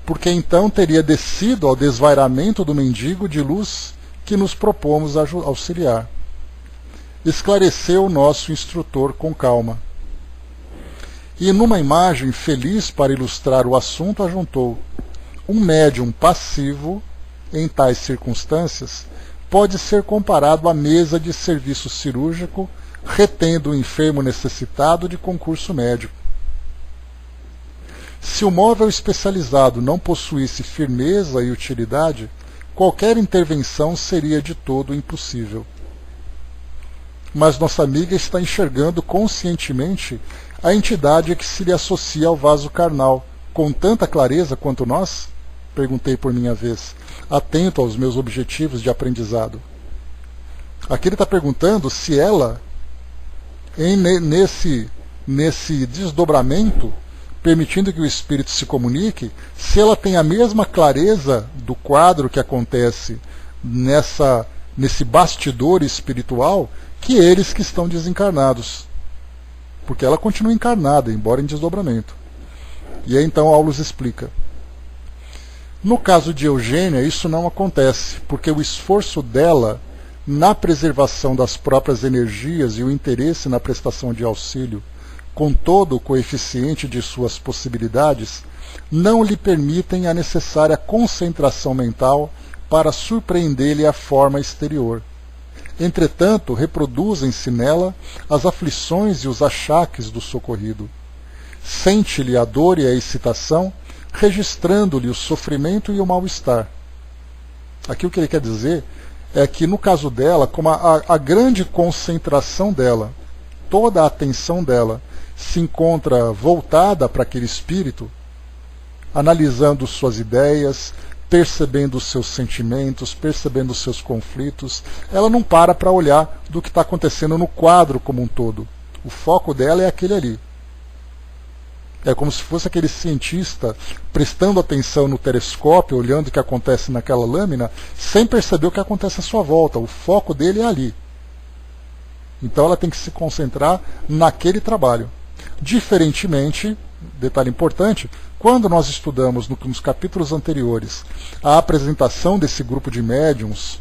porque então teria descido ao desvairamento do mendigo de luz que nos propomos auxiliar. Esclareceu o nosso instrutor com calma. E numa imagem feliz para ilustrar o assunto, ajuntou: um médium passivo, em tais circunstâncias, pode ser comparado à mesa de serviço cirúrgico, retendo o enfermo necessitado de concurso médico. Se o móvel especializado não possuísse firmeza e utilidade, qualquer intervenção seria de todo impossível. Mas nossa amiga está enxergando conscientemente a entidade que se lhe associa ao vaso carnal, com tanta clareza quanto nós? Perguntei por minha vez, atento aos meus objetivos de aprendizado. Aqui ele está perguntando se ela, nesse desdobramento, permitindo que o espírito se comunique, se ela tem a mesma clareza do quadro que acontece nesse bastidor espiritual que eles que estão desencarnados. Porque ela continua encarnada, embora em desdobramento. E aí então Aulus explica. No caso de Eugênia, isso não acontece, porque o esforço dela na preservação das próprias energias e o interesse na prestação de auxílio, com todo o coeficiente de suas possibilidades, não lhe permitem a necessária concentração mental para surpreender-lhe a forma exterior. Entretanto, reproduzem-se nela as aflições e os achaques do socorrido. Sente-lhe a dor e a excitação, registrando-lhe o sofrimento e o mal-estar. Aqui o que ele quer dizer é que, no caso dela, como a grande concentração dela, toda a atenção dela se encontra voltada para aquele espírito, analisando suas ideias, percebendo os seus sentimentos, percebendo os seus conflitos, ela não para olhar do que está acontecendo no quadro como um todo. O foco dela é aquele ali. É como se fosse aquele cientista prestando atenção no telescópio, olhando o que acontece naquela lâmina, sem perceber o que acontece à sua volta. O foco dele é ali. Então ela tem que se concentrar naquele trabalho. Diferentemente, detalhe importante, quando nós estudamos nos capítulos anteriores a apresentação desse grupo de médiuns,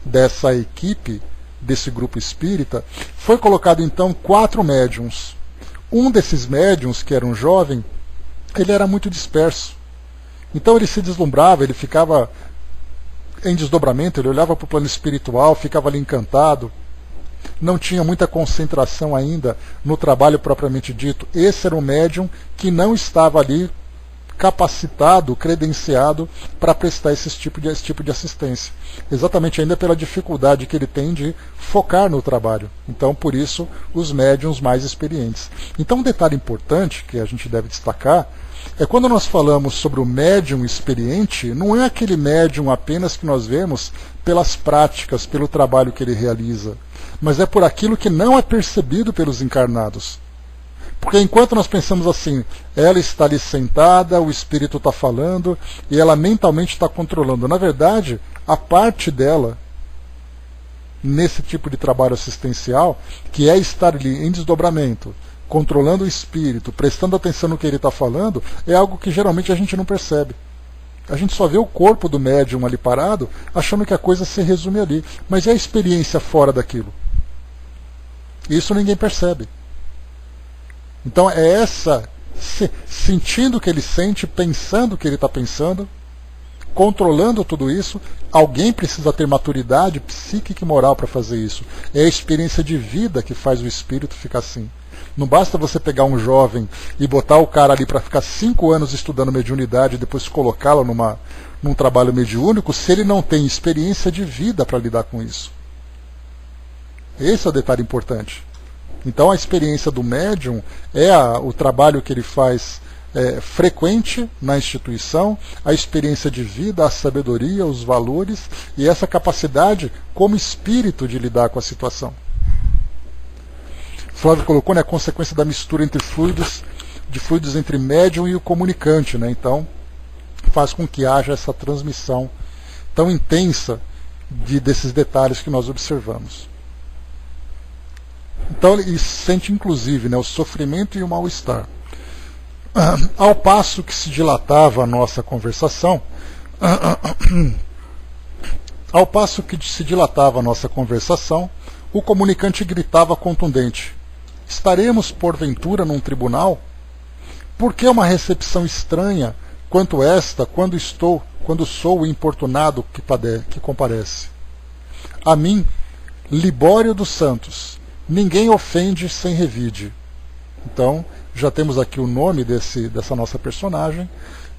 dessa equipe, desse grupo espírita, foi colocado então 4 médiuns. Um desses médiuns, que era um jovem, ele era muito disperso. Então ele se deslumbrava, ele ficava em desdobramento, ele olhava para o plano espiritual, ficava ali encantado. Não tinha muita concentração ainda no trabalho propriamente dito. Esse era um médium que não estava ali capacitado, credenciado para prestar esse tipo de assistência. Exatamente ainda pela dificuldade que ele tem de focar no trabalho. Então, por isso, os médiuns mais experientes. Então, um detalhe importante que a gente deve destacar é quando nós falamos sobre o médium experiente, não é aquele médium apenas que nós vemos pelas práticas, pelo trabalho que ele realiza, mas é por aquilo que não é percebido pelos encarnados. Porque enquanto nós pensamos assim, ela está ali sentada, o espírito está falando, e ela mentalmente está controlando. Na verdade, a parte dela, nesse tipo de trabalho assistencial, que é estar ali em desdobramento, controlando o espírito, prestando atenção no que ele está falando, é algo que geralmente a gente não percebe. A gente só vê o corpo do médium ali parado, achando que a coisa se resume ali. Mas é a experiência fora daquilo. Isso ninguém percebe. Então é essa, sentindo o que ele sente, pensando o que ele está pensando, controlando tudo isso. Alguém precisa ter maturidade psíquica e moral para fazer isso. É a experiência de vida que faz o espírito ficar assim. Não basta você pegar um jovem e botar o cara ali para ficar 5 anos estudando mediunidade e depois colocá-lo num trabalho mediúnico se ele não tem experiência de vida para lidar com isso. Esse é o detalhe importante. Então a experiência do médium é o trabalho que ele faz frequente na instituição, a experiência de vida, a sabedoria, os valores e essa capacidade como espírito de lidar com a situação. Flávio colocou, né, a consequência da mistura entre fluidos entre médium e o comunicante, né? Então faz com que haja essa transmissão tão intensa desses detalhes que nós observamos. Então ele sente inclusive, né, o sofrimento e o mal-estar. Ao passo que se dilatava a nossa conversação, o comunicante gritava contundente: estaremos porventura num tribunal? Por que uma recepção estranha quanto esta quando sou o importunado que comparece? A mim, Libório dos Santos, ninguém ofende sem revide. Então, já temos aqui o nome dessa nossa personagem,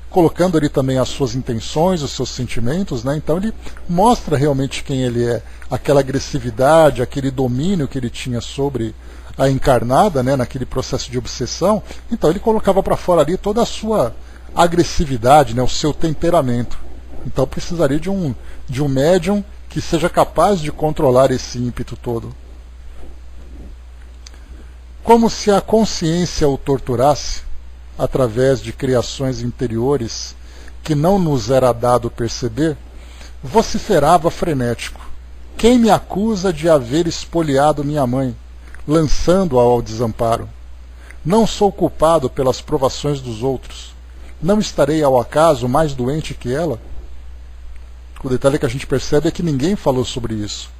colocando ali também as suas intenções, os seus sentimentos, né? Então ele mostra realmente quem ele é, aquela agressividade, aquele domínio que ele tinha sobre a encarnada, né, naquele processo de obsessão. Então ele colocava para fora ali toda a sua agressividade, né, o seu temperamento. Então precisaria de um médium que seja capaz de controlar esse ímpeto todo. Como se a consciência o torturasse através de criações interiores que não nos era dado perceber, vociferava frenético: quem me acusa de haver espoliado minha mãe, lançando-a ao desamparo? Não sou culpado pelas provações dos outros. Não estarei ao acaso mais doente que ela? O detalhe que a gente percebe é que ninguém falou sobre isso.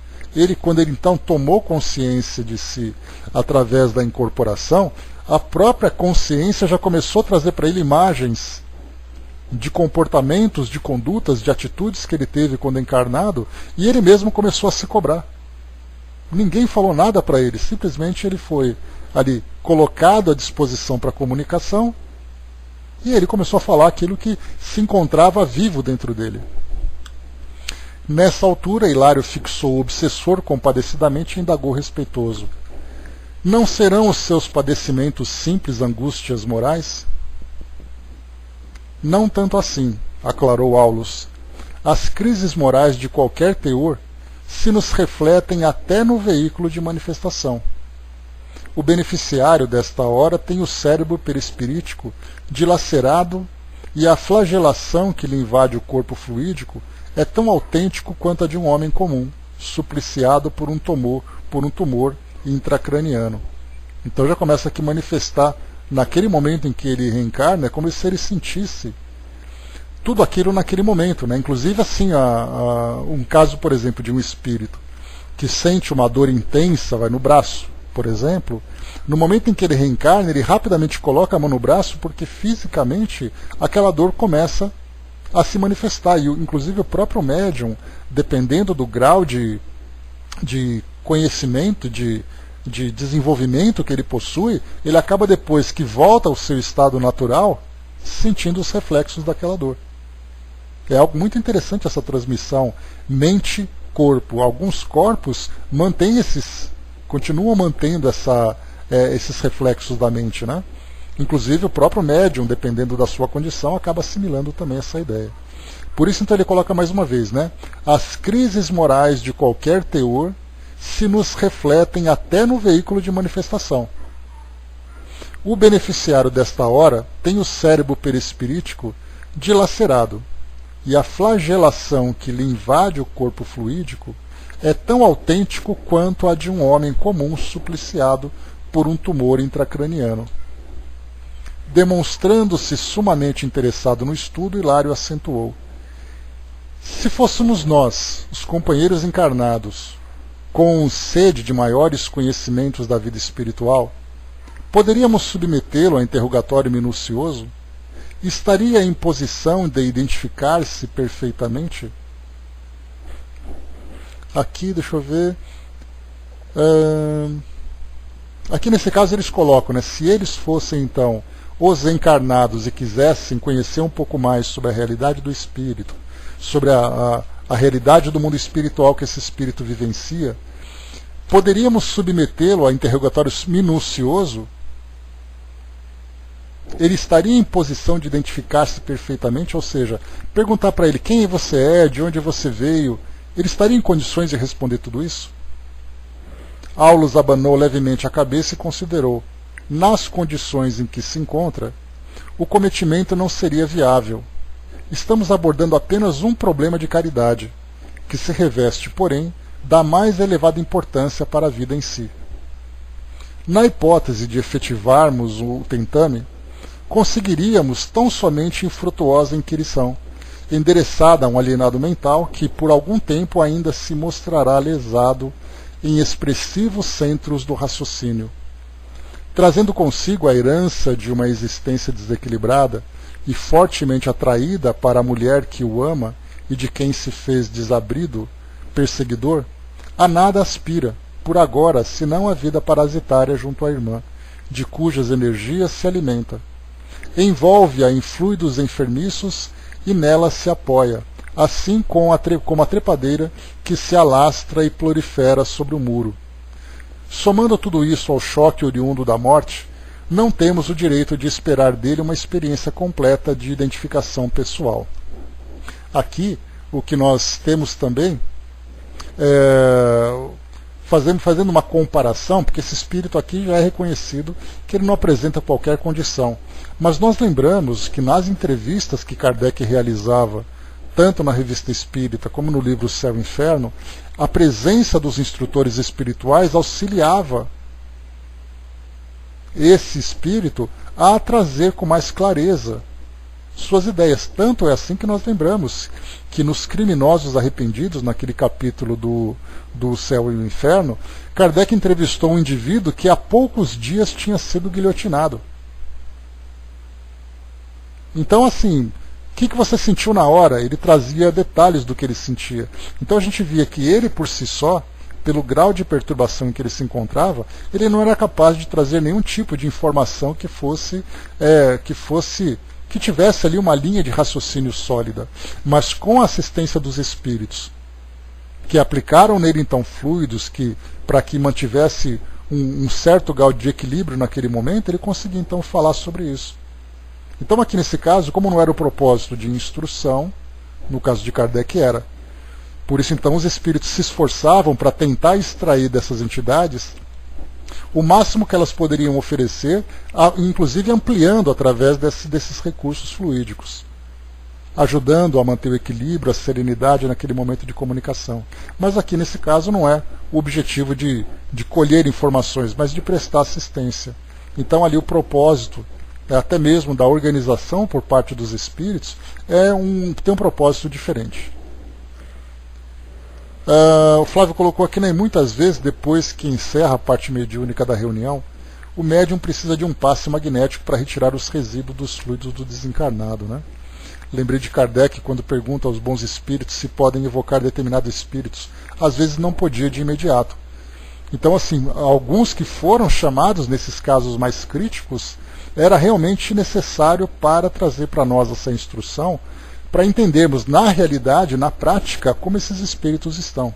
Quando ele então tomou consciência de si através da incorporação, a própria consciência já começou a trazer para ele imagens de comportamentos, de condutas, de atitudes que ele teve quando encarnado, e ele mesmo começou a se cobrar. Ninguém falou nada para ele, simplesmente ele foi ali colocado à disposição para comunicação e ele começou a falar aquilo que se encontrava vivo dentro dele. Nessa altura, Hilário fixou o obsessor compadecidamente e indagou respeitoso: não serão os seus padecimentos simples angústias morais? Não tanto assim, aclarou Aulus. As crises morais de qualquer teor se nos refletem até no veículo de manifestação. O beneficiário desta hora tem o cérebro perispirítico dilacerado e a flagelação que lhe invade o corpo fluídico é tão autêntico quanto a de um homem comum, supliciado por um tumor intracraniano. Então já começa aqui a manifestar, naquele momento em que ele reencarna, é como se ele sentisse tudo aquilo naquele momento, né? Inclusive assim, um caso, por exemplo, de um espírito que sente uma dor intensa, vai no braço, por exemplo, no momento em que ele reencarna, ele rapidamente coloca a mão no braço porque fisicamente aquela dor começa a se manifestar. E inclusive o próprio médium, dependendo do grau de conhecimento, de desenvolvimento que ele possui, ele acaba, depois que volta ao seu estado natural, sentindo os reflexos daquela dor. É algo muito interessante essa transmissão mente-corpo. Alguns corpos continuam mantendo esses reflexos da mente, né? Inclusive o próprio médium, dependendo da sua condição, acaba assimilando também essa ideia. Por isso, então, ele coloca mais uma vez, né? As crises morais de qualquer teor se nos refletem até no veículo de manifestação. O beneficiário desta hora tem o cérebro perispirítico dilacerado, e a flagelação que lhe invade o corpo fluídico é tão autêntico quanto a de um homem comum supliciado por um tumor intracraniano. Demonstrando-se sumamente interessado no estudo, Hilário acentuou: se fôssemos nós, os companheiros encarnados, com sede de maiores conhecimentos da vida espiritual, poderíamos submetê-lo a interrogatório minucioso? Estaria em posição de identificar-se perfeitamente? Aqui, deixa eu ver. Aqui nesse caso eles colocam, né, se eles fossem então os encarnados e quisessem conhecer um pouco mais sobre a realidade do espírito, sobre a realidade do mundo espiritual que esse espírito vivencia, poderíamos submetê-lo a interrogatório minucioso? Ele estaria em posição de identificar-se perfeitamente, ou seja, perguntar para ele quem você é, de onde você veio, ele estaria em condições de responder tudo isso? Aulus abanou levemente a cabeça e considerou: nas condições em que se encontra, o cometimento não seria viável. Estamos abordando apenas um problema de caridade, que se reveste, porém, da mais elevada importância para a vida em si. Na hipótese de efetivarmos o tentame, conseguiríamos tão somente infrutuosa inquirição, endereçada a um alienado mental que por algum tempo ainda se mostrará lesado em expressivos centros do raciocínio, trazendo consigo a herança de uma existência desequilibrada e fortemente atraída para a mulher que o ama e de quem se fez desabrido, perseguidor. A nada aspira, por agora, senão a vida parasitária junto à irmã, de cujas energias se alimenta. Envolve-a em fluidos enfermiços e nela se apoia, assim como a trepadeira que se alastra e prolifera sobre o muro. Somando tudo isso ao choque oriundo da morte, não temos o direito de esperar dele uma experiência completa de identificação pessoal. Aqui, o que nós temos também, fazendo uma comparação, porque esse espírito aqui já é reconhecido que ele não apresenta qualquer condição. Mas nós lembramos que nas entrevistas que Kardec realizava, tanto na Revista Espírita como no livro Céu e Inferno, a presença dos instrutores espirituais auxiliava esse espírito a trazer com mais clareza suas ideias. Tanto é assim que nós lembramos que nos Criminosos Arrependidos, naquele capítulo do Céu e o Inferno, Kardec entrevistou um indivíduo que há poucos dias tinha sido guilhotinado. Então, assim, o que você sentiu na hora? Ele trazia detalhes do que ele sentia. Então a gente via que ele, por si só, pelo grau de perturbação em que ele se encontrava, ele não era capaz de trazer nenhum tipo de informação que tivesse ali uma linha de raciocínio sólida. Mas com a assistência dos espíritos, que aplicaram nele então fluidos para que mantivesse um certo grau de equilíbrio naquele momento, ele conseguia então falar sobre isso. Então aqui nesse caso, como não era o propósito de instrução, no caso de Kardec era, por isso então os espíritos se esforçavam para tentar extrair dessas entidades o máximo que elas poderiam oferecer, inclusive ampliando através desses recursos fluídicos, ajudando a manter o equilíbrio, a serenidade naquele momento de comunicação. Mas aqui nesse caso não é o objetivo de colher informações, mas de prestar assistência. Então ali o propósito, até mesmo da organização por parte dos espíritos, tem um propósito diferente. O Flávio colocou aqui, né, muitas vezes, depois que encerra a parte mediúnica da reunião, o médium precisa de um passe magnético para retirar os resíduos dos fluidos do desencarnado. Né? Lembrei de Kardec quando pergunta aos bons espíritos se podem evocar determinados espíritos. Às vezes não podia de imediato. Então, assim, alguns que foram chamados nesses casos mais críticos, era realmente necessário para trazer para nós essa instrução, para entendermos na realidade, na prática, como esses espíritos estão.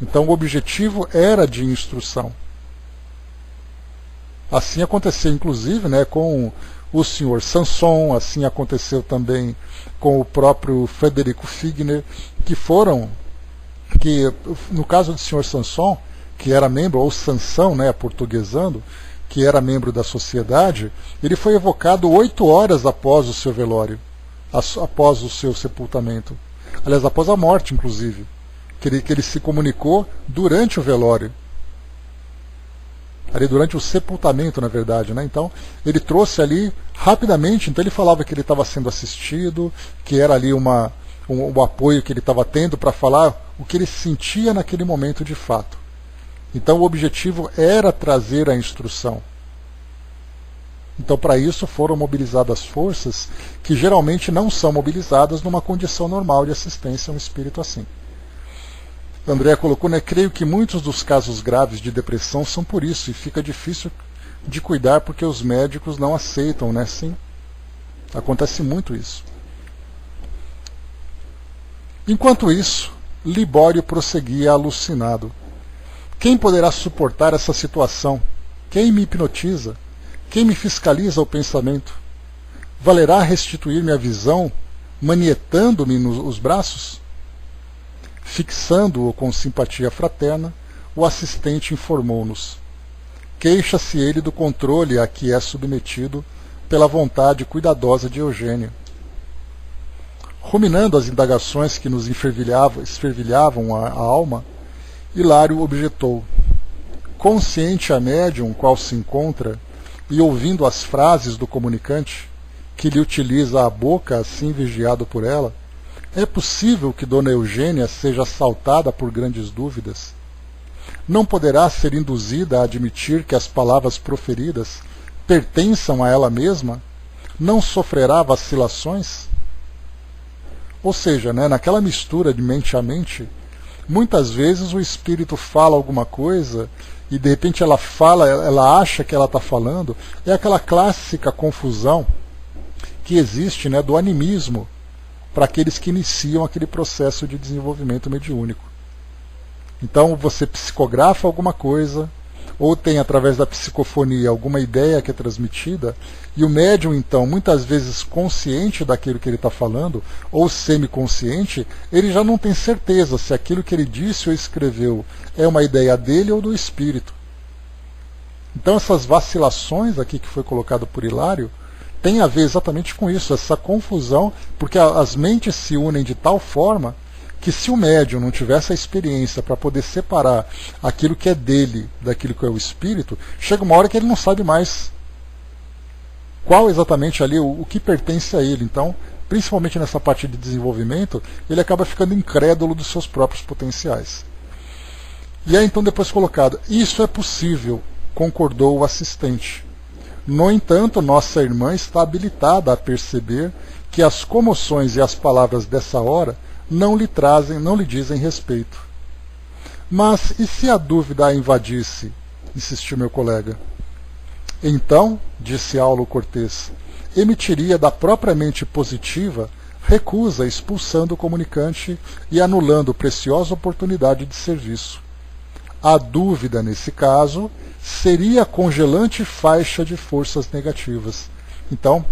Então o objetivo era de instrução. Assim aconteceu inclusive, né, com o senhor Sanson, assim aconteceu também com o próprio Frederico Figner, que no caso do senhor Sanson, que era membro, ou Sansão, né, aportuguesando, que era membro da sociedade, ele foi evocado 8 horas após o seu velório, após o seu sepultamento. Aliás, após a morte, inclusive, que ele se comunicou durante o velório. Ali durante o sepultamento, na verdade. Né? Então, ele trouxe ali rapidamente, então ele falava que ele estava sendo assistido, que era ali o apoio que ele estava tendo para falar o que ele sentia naquele momento de fato. Então o objetivo era trazer a instrução. Então para isso foram mobilizadas forças que geralmente não são mobilizadas numa condição normal de assistência a um espírito assim. André colocou, né, creio que muitos dos casos graves de depressão são por isso, e fica difícil de cuidar porque os médicos não aceitam, né? Sim, acontece muito isso. Enquanto isso, Libório prosseguia alucinado. Quem poderá suportar essa situação? Quem me hipnotiza? Quem me fiscaliza o pensamento? Valerá restituir-me a visão, manietando-me nos braços? Fixando-o com simpatia fraterna, o assistente informou-nos. Queixa-se ele do controle a que é submetido pela vontade cuidadosa de Eugênio. Ruminando as indagações que nos esfervilhavam a alma, Hilário objetou. Consciente a médium qual se encontra, e ouvindo as frases do comunicante, que lhe utiliza a boca assim vigiado por ela, é possível que Dona Eugênia seja assaltada por grandes dúvidas? Não poderá ser induzida a admitir que as palavras proferidas pertençam a ela mesma? Não sofrerá vacilações? Ou seja, né, naquela mistura de mente a mente, muitas vezes o espírito fala alguma coisa e de repente ela fala, ela acha que ela está falando, é aquela clássica confusão que existe, né, do animismo para aqueles que iniciam aquele processo de desenvolvimento mediúnico. Então você psicografa alguma coisa, ou tem através da psicofonia alguma ideia que é transmitida, e o médium então, muitas vezes consciente daquilo que ele está falando, ou semiconsciente, ele já não tem certeza se aquilo que ele disse ou escreveu é uma ideia dele ou do espírito. Então essas vacilações aqui que foi colocado por Hilário, tem a ver exatamente com isso, essa confusão, porque as mentes se unem de tal forma que se o médium não tivesse a experiência para poder separar aquilo que é dele daquilo que é o espírito, chega uma hora que ele não sabe mais qual exatamente ali, o que pertence a ele. Então, principalmente nessa parte de desenvolvimento, ele acaba ficando incrédulo dos seus próprios potenciais. E aí então depois colocado, isso é possível, concordou o assistente. No entanto, nossa irmã está habilitada a perceber que as comoções e as palavras dessa hora não lhe dizem respeito. Mas e se a dúvida a invadisse? Insistiu meu colega. Então, disse Aulo Cortês, emitiria da própria mente positiva recusa, expulsando o comunicante e anulando preciosa oportunidade de serviço. A dúvida, nesse caso, seria a congelante faixa de forças negativas. Então,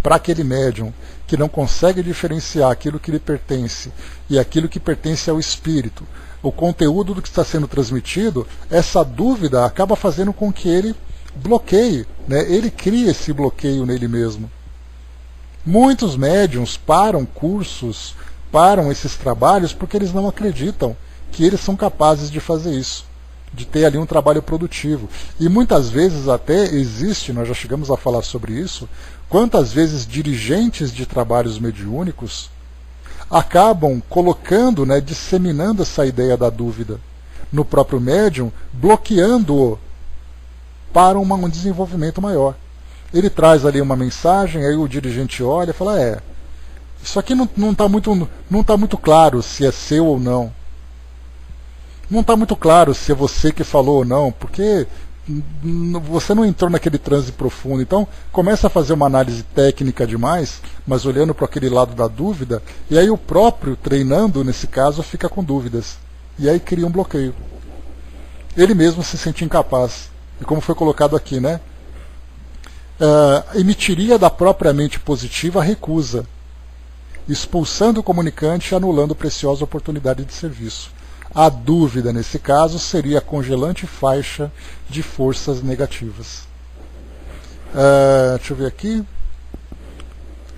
para aquele médium que não consegue diferenciar aquilo que lhe pertence e aquilo que pertence ao espírito, o conteúdo do que está sendo transmitido, essa dúvida acaba fazendo com que ele bloqueie, né? Ele cria esse bloqueio nele mesmo. Muitos médiums param cursos, param esses trabalhos porque eles não acreditam que eles são capazes de fazer isso, de ter ali um trabalho produtivo. E muitas vezes até existe, nós já chegamos a falar sobre isso, quantas vezes dirigentes de trabalhos mediúnicos acabam colocando, né, disseminando essa ideia da dúvida no próprio médium, bloqueando-o para um desenvolvimento maior. Ele traz ali uma mensagem, aí o dirigente olha e fala, isso aqui não está muito claro se é seu ou não. Não está muito claro se é você que falou ou não, porque você não entrou naquele transe profundo. Então começa a fazer uma análise técnica demais, mas olhando para aquele lado da dúvida, e aí o próprio treinando, nesse caso, fica com dúvidas. E aí cria um bloqueio. Ele mesmo se sente incapaz. E como foi colocado aqui, né? Emitiria da própria mente positiva a recusa, expulsando o comunicante e anulando preciosa oportunidade de serviço. A dúvida, nesse caso, seria a congelante faixa de forças negativas. Deixa eu ver aqui.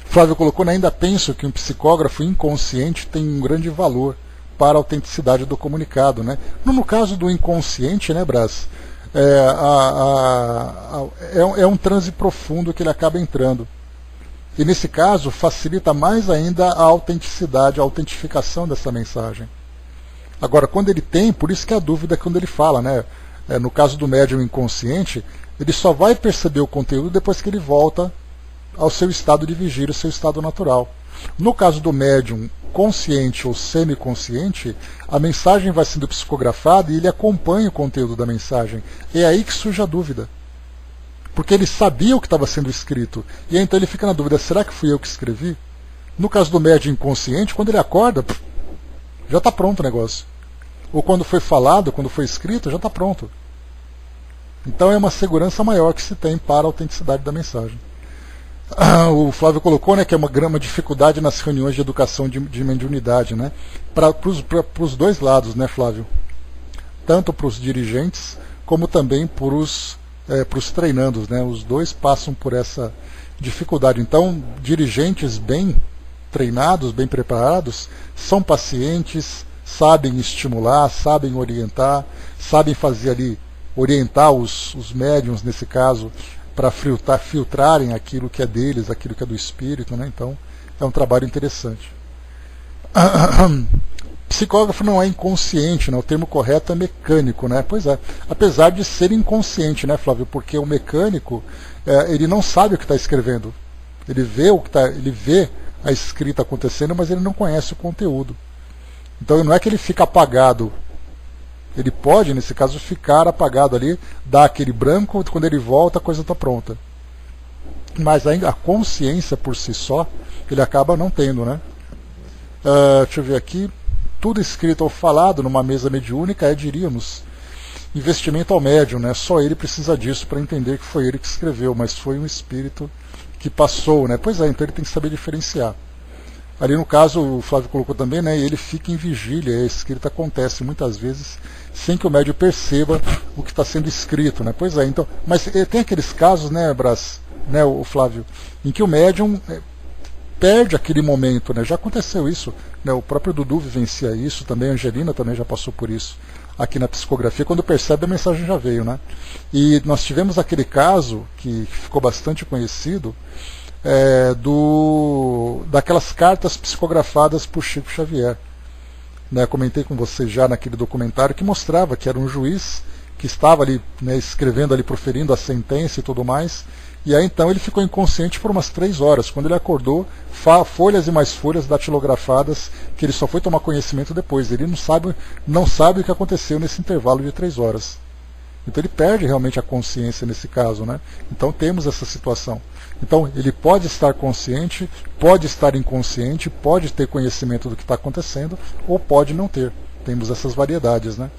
Flávio colocou, né, ainda penso que um psicógrafo inconsciente tem um grande valor para a autenticidade do comunicado. Né? No caso do inconsciente, né, Brás? É um transe profundo que ele acaba entrando. E nesse caso facilita mais ainda a autenticidade, a autentificação dessa mensagem. Agora, quando ele tem, por isso que a dúvida é quando ele fala, né? No caso do médium inconsciente, ele só vai perceber o conteúdo depois que ele volta ao seu estado de vigília, ao seu estado natural. No caso do médium consciente ou semiconsciente, a mensagem vai sendo psicografada e ele acompanha o conteúdo da mensagem. É aí que surge a dúvida. Porque ele sabia o que estava sendo escrito. E aí, então ele fica na dúvida, será que fui eu que escrevi? No caso do médium inconsciente, quando ele acorda, já está pronto o negócio. Ou quando foi falado, quando foi escrito, já está pronto. Então é uma segurança maior que se tem para a autenticidade da mensagem. O Flávio colocou, né, que é uma grande dificuldade nas reuniões de educação de mediunidade, né, para os dois lados, né, Flávio? Tanto para os dirigentes, como também para os treinandos, né? Os dois passam por essa dificuldade. Então, dirigentes bem treinados, bem preparados, são pacientes, sabem estimular, sabem orientar, sabem fazer ali, orientar os médiuns, nesse caso, para filtrarem aquilo que é deles, aquilo que é do espírito, né? Então é um trabalho interessante. Psicógrafo não é inconsciente, né? O termo correto é mecânico, né? Pois é, apesar de ser inconsciente, né, Flávio? Porque o mecânico ele não sabe o que está escrevendo. Ele vê a escrita acontecendo, mas ele não conhece o conteúdo. Então não é que ele fica apagado. Ele pode, nesse caso, ficar apagado ali, dar aquele branco, quando ele volta a coisa está pronta. Mas a consciência por si só, ele acaba não tendo, né? Deixa eu ver aqui. Tudo escrito ou falado numa mesa mediúnica diríamos, investimento ao médium, né? Só ele precisa disso para entender que foi ele que escreveu, mas foi um espírito que passou, né? Pois é, então ele tem que saber diferenciar. Ali no caso, o Flávio colocou também, né? Ele fica em vigília, a escrita acontece muitas vezes sem que o médium perceba o que está sendo escrito, né? Pois é, então, mas tem aqueles casos, né, Brás, né, o Flávio, em que o médium perde aquele momento, né? Já aconteceu isso, né? O próprio Dudu vivencia isso, também a Angelina também já passou por isso aqui na psicografia, quando percebe a mensagem já veio, né? E nós tivemos aquele caso que ficou bastante conhecido, daquelas cartas psicografadas por Chico Xavier, né? Comentei com vocês já naquele documentário que mostrava que era um juiz que estava ali, né, escrevendo ali, proferindo a sentença e tudo mais, E aí então ele ficou inconsciente por umas 3 horas. Quando ele acordou, folhas e mais folhas datilografadas, que ele só foi tomar conhecimento depois. Ele não sabe o que aconteceu nesse intervalo de 3 horas. Então ele perde realmente a consciência nesse caso, né? Então temos essa situação. Então ele pode estar consciente, pode estar inconsciente, pode ter conhecimento do que está acontecendo, ou pode não ter. Temos essas variedades, né?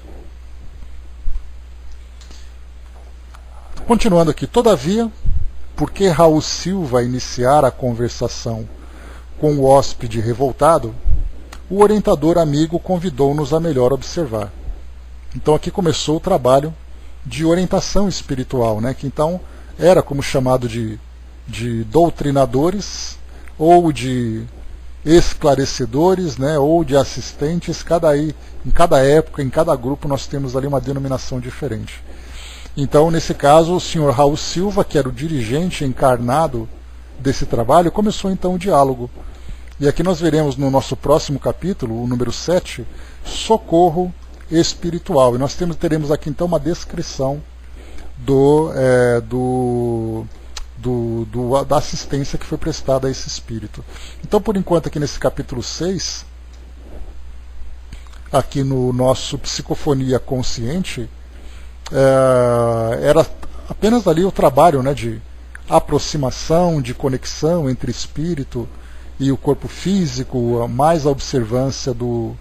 Continuando aqui, todavia, porque Raul Silva iniciara a conversação com o hóspede revoltado, o orientador amigo convidou-nos a melhor observar. Então aqui começou o trabalho de orientação espiritual, né? Que então era como chamado de doutrinadores ou de esclarecedores, né? Ou de assistentes. Em cada época, em cada grupo, nós temos ali uma denominação diferente. Então, nesse caso, o senhor Raul Silva, que era o dirigente encarnado desse trabalho, começou então o diálogo. E aqui nós veremos no nosso próximo capítulo, o número 7, socorro espiritual. E nós teremos aqui então uma descrição da assistência que foi prestada a esse espírito. Então, por enquanto, aqui nesse capítulo 6, aqui no nosso Psicofonia Consciente, era apenas ali o trabalho, né, de aproximação, de conexão entre espírito e o corpo físico, mais a observância do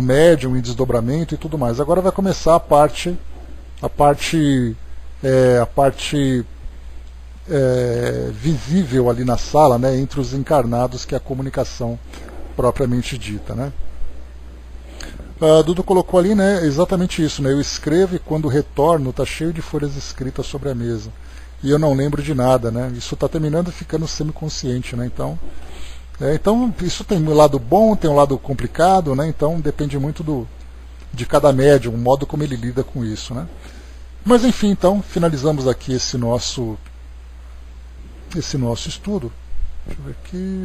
médium em desdobramento e tudo mais. Agora vai começar a parte visível ali na sala, né, entre os encarnados, que é a comunicação propriamente dita, né? Dudu colocou ali, né, exatamente isso, né? Eu escrevo e quando retorno está cheio de folhas escritas sobre a mesa e eu não lembro de nada, né? Isso está terminando ficando semiconsciente, né? Então isso tem um lado bom, tem um lado complicado, né? Então depende muito de cada médium, o modo como ele lida com isso, né? Mas enfim, então finalizamos aqui esse nosso estudo. Deixa eu ver aqui.